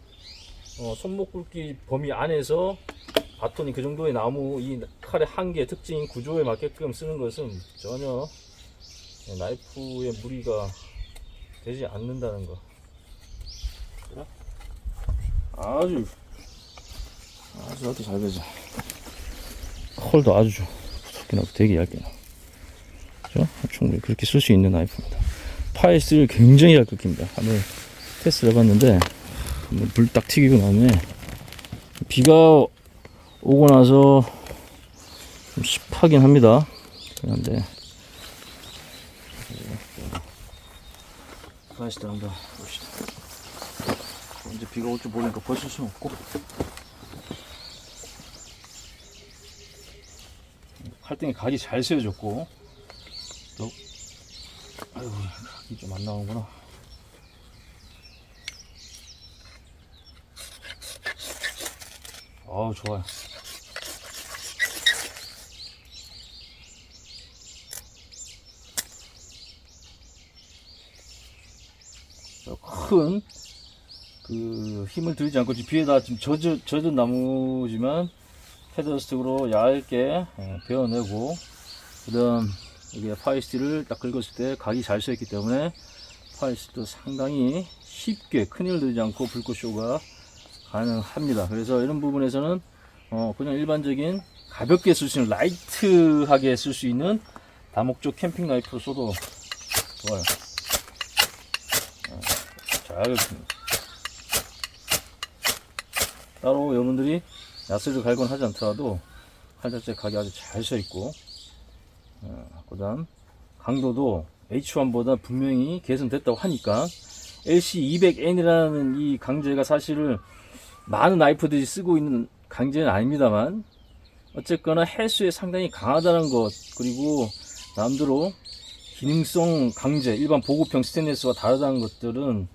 [SPEAKER 1] 손목 굵기 범위 안에서 바토닝 그 정도의 나무, 이 칼의 한계 특징 구조에 맞게끔 쓰는 것은 전혀 나이프에 무리가 되지 않는다는 거. 아주 잘 되죠. 컬도 아주 부드럽게 나고 되게 얇게 나고, 그죠? 충분히 그렇게 쓸 수 있는 나이프입니다. 파이스를 굉장히 잘 끓입니다. 한번 테스트를 해봤는데, 불 딱 튀기고 나면 비가 오고 나서 좀 습하긴 합니다. 그런데 파이스를 한번 봅시다. 이제 비가 올 줄 모르니까 벗을 수는 없고, 칼등에 각이 잘 세워졌고, 또 아이고 각이 좀 안 나오는구나. 아우 좋아요. 큰 그 힘을 들이지 않고, 비에다 지금 젖은 나무지만 헤더스틱으로 얇게 베어내고, 그다음 이게 파이스티를 딱 긁었을 때 각이 잘 서 있기 때문에 파이스티도 상당히 쉽게 큰일 들이지 않고 불꽃쇼가 가능합니다. 그래서 이런 부분에서는 그냥 일반적인 가볍게 쓸 수 있는, 라이트하게 쓸 수 있는 다목적 캠핑 나이프로 써도 좋아요. 잘 긁힙니다. 따로 여러분들이 야스를 갈건 하지 않더라도 칼 자체 각이 아주 잘 서 있고, 그 다음 강도도 H1보다 분명히 개선됐다고 하니까, LC200N이라는 이 강제가 사실은 많은 나이프들이 쓰고 있는 강제는 아닙니다만, 어쨌거나 해수에 상당히 강하다는 것, 그리고 남대로 기능성 강제, 일반 보급형 스테인리스와 다르다는 것들은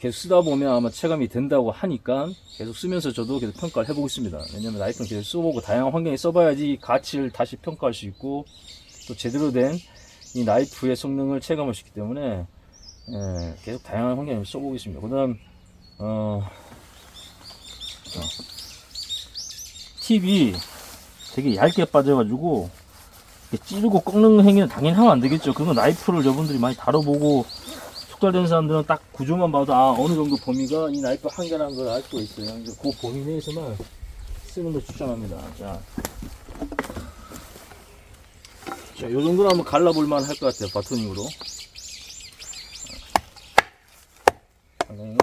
[SPEAKER 1] 계속 쓰다 보면 아마 체감이 된다고 하니까 계속 쓰면서 저도 계속 평가를 해보고 있습니다. 왜냐면 나이프는 계속 써보고 다양한 환경에 써봐야지 가치를 다시 평가할 수 있고, 또 제대로 된 이 나이프의 성능을 체감할 수 있기 때문에 계속 다양한 환경에 써보고 있습니다. 그 다음 팁이 되게 얇게 빠져가지고 찌르고 꺾는 행위는 당연히 하면 안 되겠죠. 그건 나이프를 여러분들이 많이 다뤄보고 숙달된 사람들은 딱 구조만 봐도 어느 정도 범위가 이 나이프 한 개라는 걸 알 수가 있어요. 이제 그 범위 내에서만 쓰는 걸 추천합니다. 자, 요 정도는 한번 갈라볼만 할 것 같아요. 바토닝으로. 상당히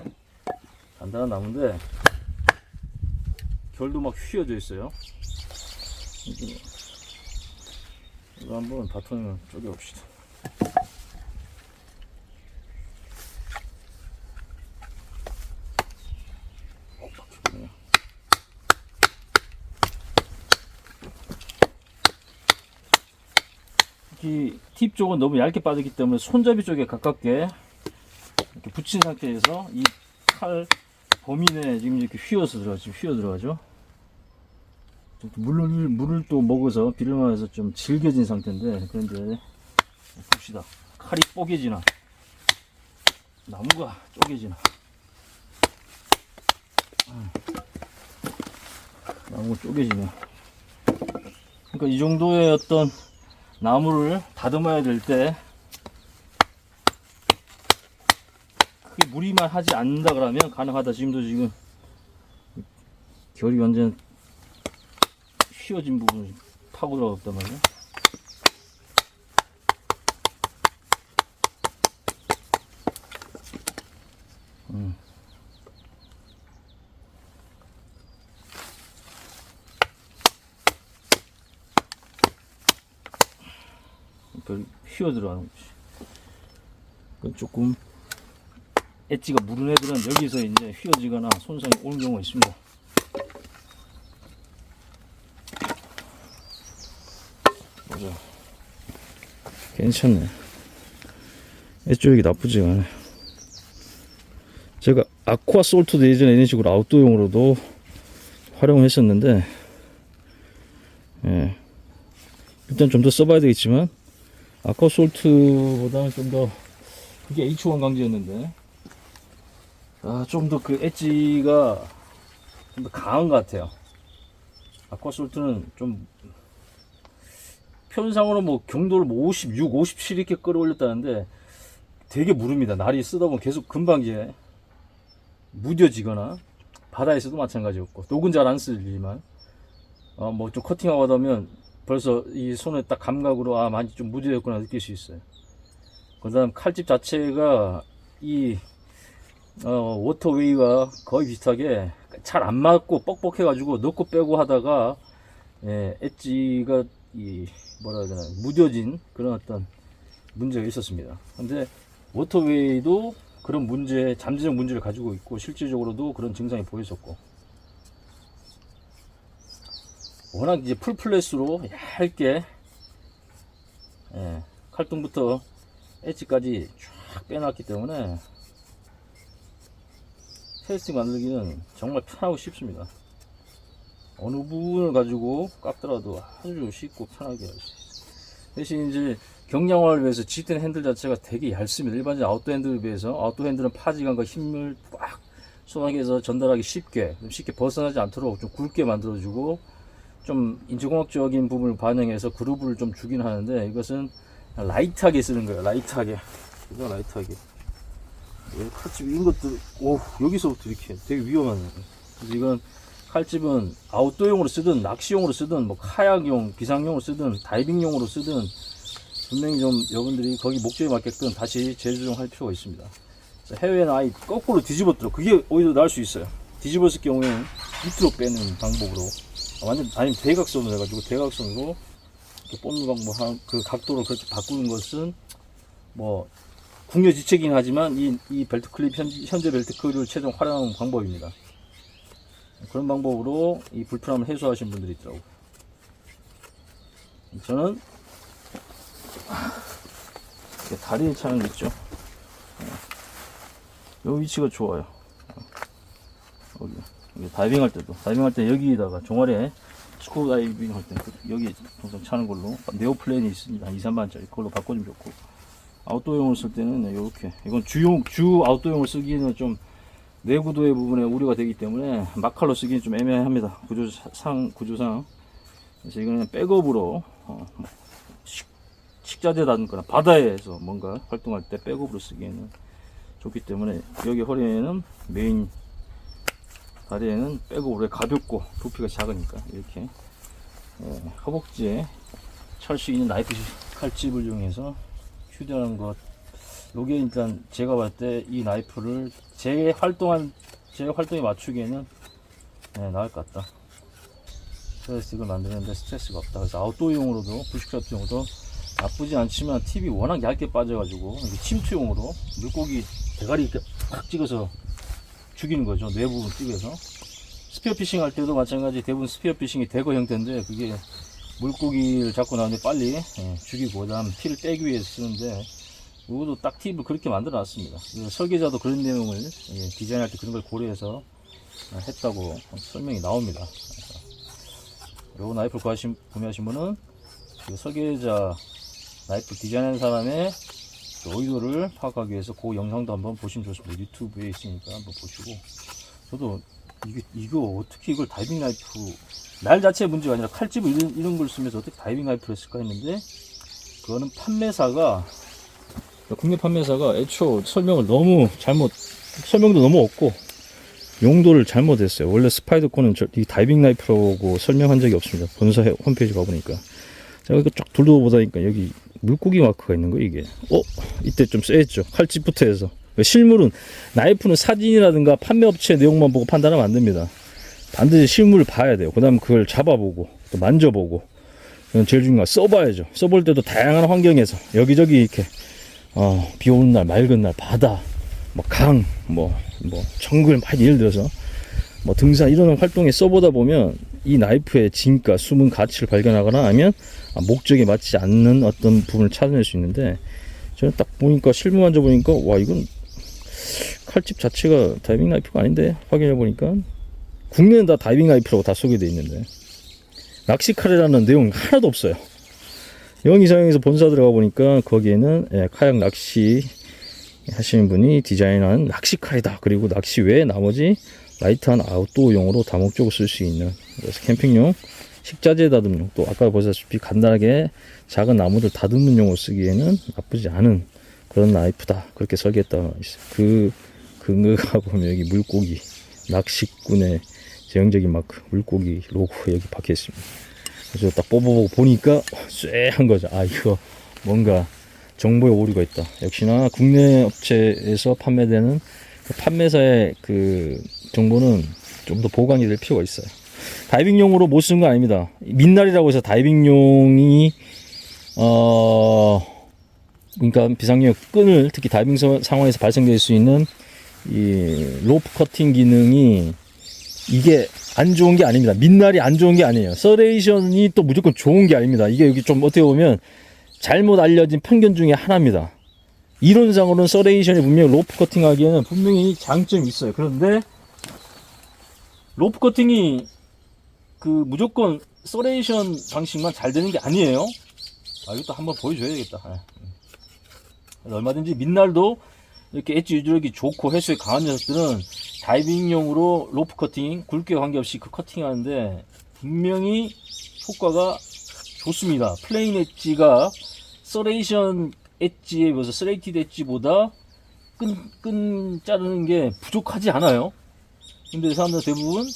[SPEAKER 1] 단단한 나무인데 결도 막 휘어져 있어요. 이거 한번 바토닝을 쪼개봅시다. 이 팁 쪽은 너무 얇게 빠졌기 때문에 손잡이 쪽에 가깝게 이렇게 붙인 상태에서 이 칼 범위 내에 지금 이렇게 휘어서 휘어 들어가죠. 물을 또 먹어서 비를 맞아서 좀 질겨진 상태인데, 그런데 봅시다. 칼이 뽀개지나 나무가 쪼개지나. 나무가 쪼개지네. 그러니까 이 정도의 어떤 나무를 다듬어야 될 때 크게 무리만 하지 않는다 그러면 가능하다. 지금 결이 완전 휘어진 부분을 파고 들어갔단 말이야. 휘어 들어가는 거지. 조금 엣지가 무른 애들은 여기서 이제 휘어지거나 손상이 오는 경우가 있습니다. 맞아. 괜찮네. 엣지 여기 나쁘지가 않아요. 제가 아쿠아 솔트도 예전에 이런 식으로 아웃도어용으로도 활용을 했었는데, 예. 일단 좀 더 써봐야 되겠지만, 아쿠아 솔트보다는 좀 더, 그게 H1 강제였는데, 좀 더 그 엣지가 좀 더 강한 것 같아요. 아쿠아 솔트는 좀, 편상으로 뭐 경도를 뭐 56, 57 이렇게 끌어올렸다는데, 되게 무릅니다. 날이 쓰다 보면 계속 금방 이제, 무뎌지거나, 바다에서도 마찬가지였고, 녹은 잘 안 쓰지만, 뭐 좀 커팅하고 하다 보면, 벌써 이 손에 딱 감각으로 많이 좀 무뎌졌구나 느낄 수 있어요. 그 다음 칼집 자체가 이 워터웨이와 거의 비슷하게 잘 안 맞고 뻑뻑해 가지고 넣고 빼고 하다가 엣지가 뭐라 해야 되나 무뎌진 그런 어떤 문제가 있었습니다. 근데 워터웨이도 그런 잠재적 문제를 가지고 있고 실질적으로도 그런 증상이 보였었고, 워낙 이제 풀플랫으로 얇게 칼등부터 엣지까지 쫙 빼놨기 때문에 테이스팅 만들기는 정말 편하고 쉽습니다. 어느 부분을 가지고 깎더라도 아주 쉽고 편하게 할 수 있어요. 대신 이제 경량화를 위해서 G10 핸들 자체가 되게 얇습니다. 일반적인 아웃도어 핸들에 비해서. 아웃도어 핸들은 파지감과 힘을 꽉 소화해서 전달하기 쉽게 벗어나지 않도록 좀 굵게 만들어주고, 좀 인체공학적인 부분을 반영해서 그루브를 좀 주긴 하는데, 이것은 라이트하게 쓰는 거예요. 라이트하게. 이거 라이트하게. 칼집 이런 것들, 여기서부터 이렇게 되게 위험하네. 그래서 이건 칼집은 아웃도어용으로 쓰든 낚시용으로 쓰든 뭐 카약용, 비상용으로 쓰든 다이빙용으로 쓰든 분명히 좀 여러분들이 거기 목적에 맞게끔 다시 재조정할 필요가 있습니다. 해외는 거꾸로 뒤집었더라고. 그게 오히려 나을 수 있어요. 뒤집었을 경우에는 밑으로 빼는 방법으로, 아니면 대각선으로 해가지고 대각선으로 이렇게 뽑는 방법, 그 각도를 그렇게 바꾸는 것은 뭐 궁여지책이긴 하지만 이 벨트 클립 현재 벨트 클립을 최종 활용하는 방법입니다. 그런 방법으로 이 불편함을 해소하시는 분들이 있더라고요. 저는 다리에 차는 거 있죠. 이 위치가 좋아요. 여기 다이빙 할 때 여기다가 종아리에 스쿠버 다이빙 할 때 여기 항상 차는 걸로, 네오플랜이 있습니다. 2, 3만짜리 그걸로 바꿔주면 좋고, 아웃도어용을 쓸 때는 이렇게, 이건 주 아웃도어용을 쓰기에는 좀 내구도의 부분에 우려가 되기 때문에 막칼로 쓰기는 좀 애매합니다. 구조상. 그래서 이거는 백업으로 식자재라든가 바다에서 뭔가 활동할 때 백업으로 쓰기에는 좋기 때문에 여기 허리에는 메인 다리에는 백업으로 가볍고 부피가 작으니까 이렇게 허벅지에 찰 수 있는 나이프 칼집을 이용해서 휴대하는 것. 요게 일단 제가 봤을 때 이 나이프를 제 활동에 맞추기에는 나을 것 같다. 플라스틱을 만드는데 스트레스가 없다. 그래서 아웃도어용으로도 부시크래프트용으로도 나쁘지 않지만 팁이 워낙 얇게 빠져가지고 침투용으로 물고기 대가리 이렇게 팍 찍어서 죽이는 거죠. 뇌 부분 찍어서. 스피어 피싱 할 때도 마찬가지. 대부분 스피어 피싱이 대거 형태인데 그게 물고기를 잡고 나오는데 빨리 죽이고 그다음 피를 빼기 위해서 쓰는데 이것도 딱 팁을 그렇게 만들어 놨습니다. 설계자도 그런 내용을 디자인할 때 그런 걸 고려해서 했다고 설명이 나옵니다. 요 나이프를 구매하신 분은 그 설계자 나이프 디자인하는 사람의 그 의도를 파악하기 위해서 그 영상도 한번 보시면 좋습니다. 유튜브에 있으니까 한번 보시고. 저도 이거 어떻게 이걸 다이빙 나이프, 날 자체의 문제가 아니라 칼집 이런 걸 쓰면서 어떻게 다이빙 나이프를 했을까 했는데, 그거는 판매사가, 국내 판매사가 애초 설명을 너무 설명도 너무 없고 용도를 잘못했어요. 원래 스파이더 코는 이 다이빙 나이프라고 설명한 적이 없습니다. 본사 홈페이지 가보니까. 제가 이거 쫙 둘러보다니까 여기 물고기 마크가 있는 거 이게. 이때 좀 쎄했죠. 칼집부터 해서. 실물은, 나이프는 사진이라든가 판매업체 내용만 보고 판단하면 안 됩니다. 반드시 실물을 봐야 돼요. 그 다음 그걸 잡아보고, 또 만져보고. 그건 제일 중요한 거. 써봐야죠. 써볼 때도 다양한 환경에서, 여기저기 이렇게, 비 오는 날, 맑은 날, 바다, 강, 정글, 예를 들어서, 등산 이런 활동에 써보다 보면 이 나이프의 진가, 숨은 가치를 발견하거나 아니면 목적에 맞지 않는 어떤 부분을 찾아낼 수 있는데, 저는 딱 보니까, 실물 만져보니까, 와, 이건 칼집 자체가 다이빙 나이프가 아닌데, 확인해 보니까 국내는 다 다이빙 나이프라고 다 소개되어 있는데 낚시칼이라는 내용 하나도 없어요. 영이상에서 본사 들어가 보니까 거기에는 카약 낚시 하시는 분이 디자인한 낚시칼이다. 그리고 낚시 외에 나머지 라이트한 아웃도어용으로 다목적으로 쓸 수 있는, 그래서 캠핑용, 식자재 다듬용, 또 아까 보셨다시피 간단하게 작은 나무들 다듬는 용으로 쓰기에는 나쁘지 않은 그런 나이프다. 그렇게 설계했다고 있어요. 그 근거가 보면 여기 물고기, 낚시꾼의 제형적인 마크, 물고기 로고 여기 박혀 있습니다. 그래서 딱 뽑아보고 보니까 쎄한 거죠. 이거 뭔가 정보에 오류가 있다. 역시나 국내 업체에서 판매되는 판매사의 그 정보는 좀 더 보강이 될 필요가 있어요. 다이빙용으로 못 쓰는 건 아닙니다. 민날이라고 해서 다이빙용이 그러니까 비상용 끈을, 특히 다이빙 상황에서 발생될 수 있는 이 로프 커팅 기능이 이게 안 좋은 게 아닙니다. 민날이 안 좋은 게 아니에요. 서레이션이 또 무조건 좋은 게 아닙니다. 이게 여기 좀 어떻게 보면 잘못 알려진 편견 중에 하나입니다. 이론상으로는 서레이션이 분명히 로프 커팅 하기에는 분명히 장점이 있어요. 그런데 로프 커팅이 그 무조건 서레이션 방식만 잘 되는 게 아니에요. 이것도 한번 보여줘야겠다. 얼마든지 민날도 이렇게 엣지 유지력이 좋고 해수에 강한 녀석들은 다이빙용으로 로프 커팅, 굵기와 관계없이 그 커팅 하는데 분명히 효과가 좋습니다. 플레인 엣지가 서레이션 엣지에 비해서 스레이티드 엣지보다 끈 자르는 게 부족하지 않아요. 근데 사람들 대부분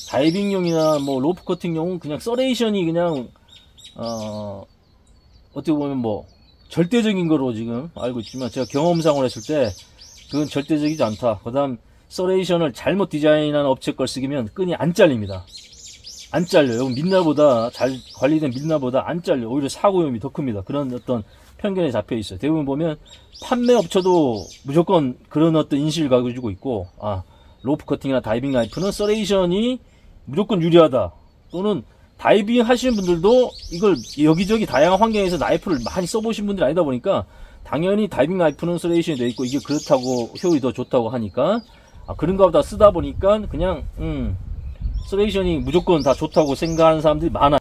[SPEAKER 1] 다이빙용이나 로프 커팅용은 그냥 서레이션이 그냥 어떻게 보면 절대적인 거로 지금 알고 있지만, 제가 경험상으로 했을 때 그건 절대적이지 않다. 그 다음 서레이션을 잘못 디자인한 업체 걸 쓰기면 끈이 안 잘립니다. 안 잘려요. 민날보다, 잘 관리된 민날보다 안 잘려. 오히려 사고 위험이 더 큽니다. 그런 어떤 편견에 잡혀 있어요. 대부분 보면 판매업체도 무조건 그런 어떤 인식을 가지고 있고, 로프 커팅이나 다이빙 나이프는 서레이션이 무조건 유리하다. 또는 다이빙 하시는 분들도 이걸 여기저기 다양한 환경에서 나이프를 많이 써보신 분들이 아니다 보니까 당연히 다이빙 나이프는 서레이션이 되어 있고 이게 그렇다고 효율이 더 좋다고 하니까 그런가 보다 쓰다 보니까 그냥 서레이션이 무조건 다 좋다고 생각하는 사람들이 많아.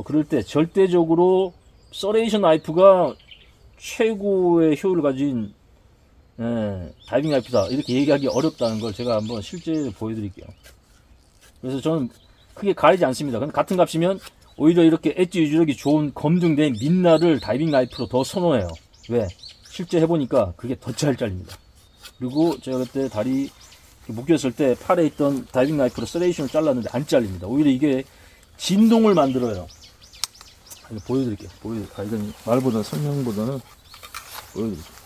[SPEAKER 1] 그럴 때 절대적으로 서레이션 나이프가 최고의 효율을 가진 다이빙 나이프다 이렇게 얘기하기 어렵다는 걸 제가 한번 실제로 보여드릴게요. 그래서 저는 크게 가리지 않습니다. 근데 같은 값이면 오히려 이렇게 엣지 유지력이 좋은 검증된 민날을 다이빙 나이프로 더 선호해요. 왜? 실제 해보니까 그게 더 잘 잘립니다. 그리고 제가 그때 다리 묶였을 때 팔에 있던 다이빙 나이프로 스레이션을 잘랐는데 안 잘립니다. 오히려 이게 진동을 만들어요. 이거 보여드릴게요. 이건 말보다 설명보다는 보여드릴게요.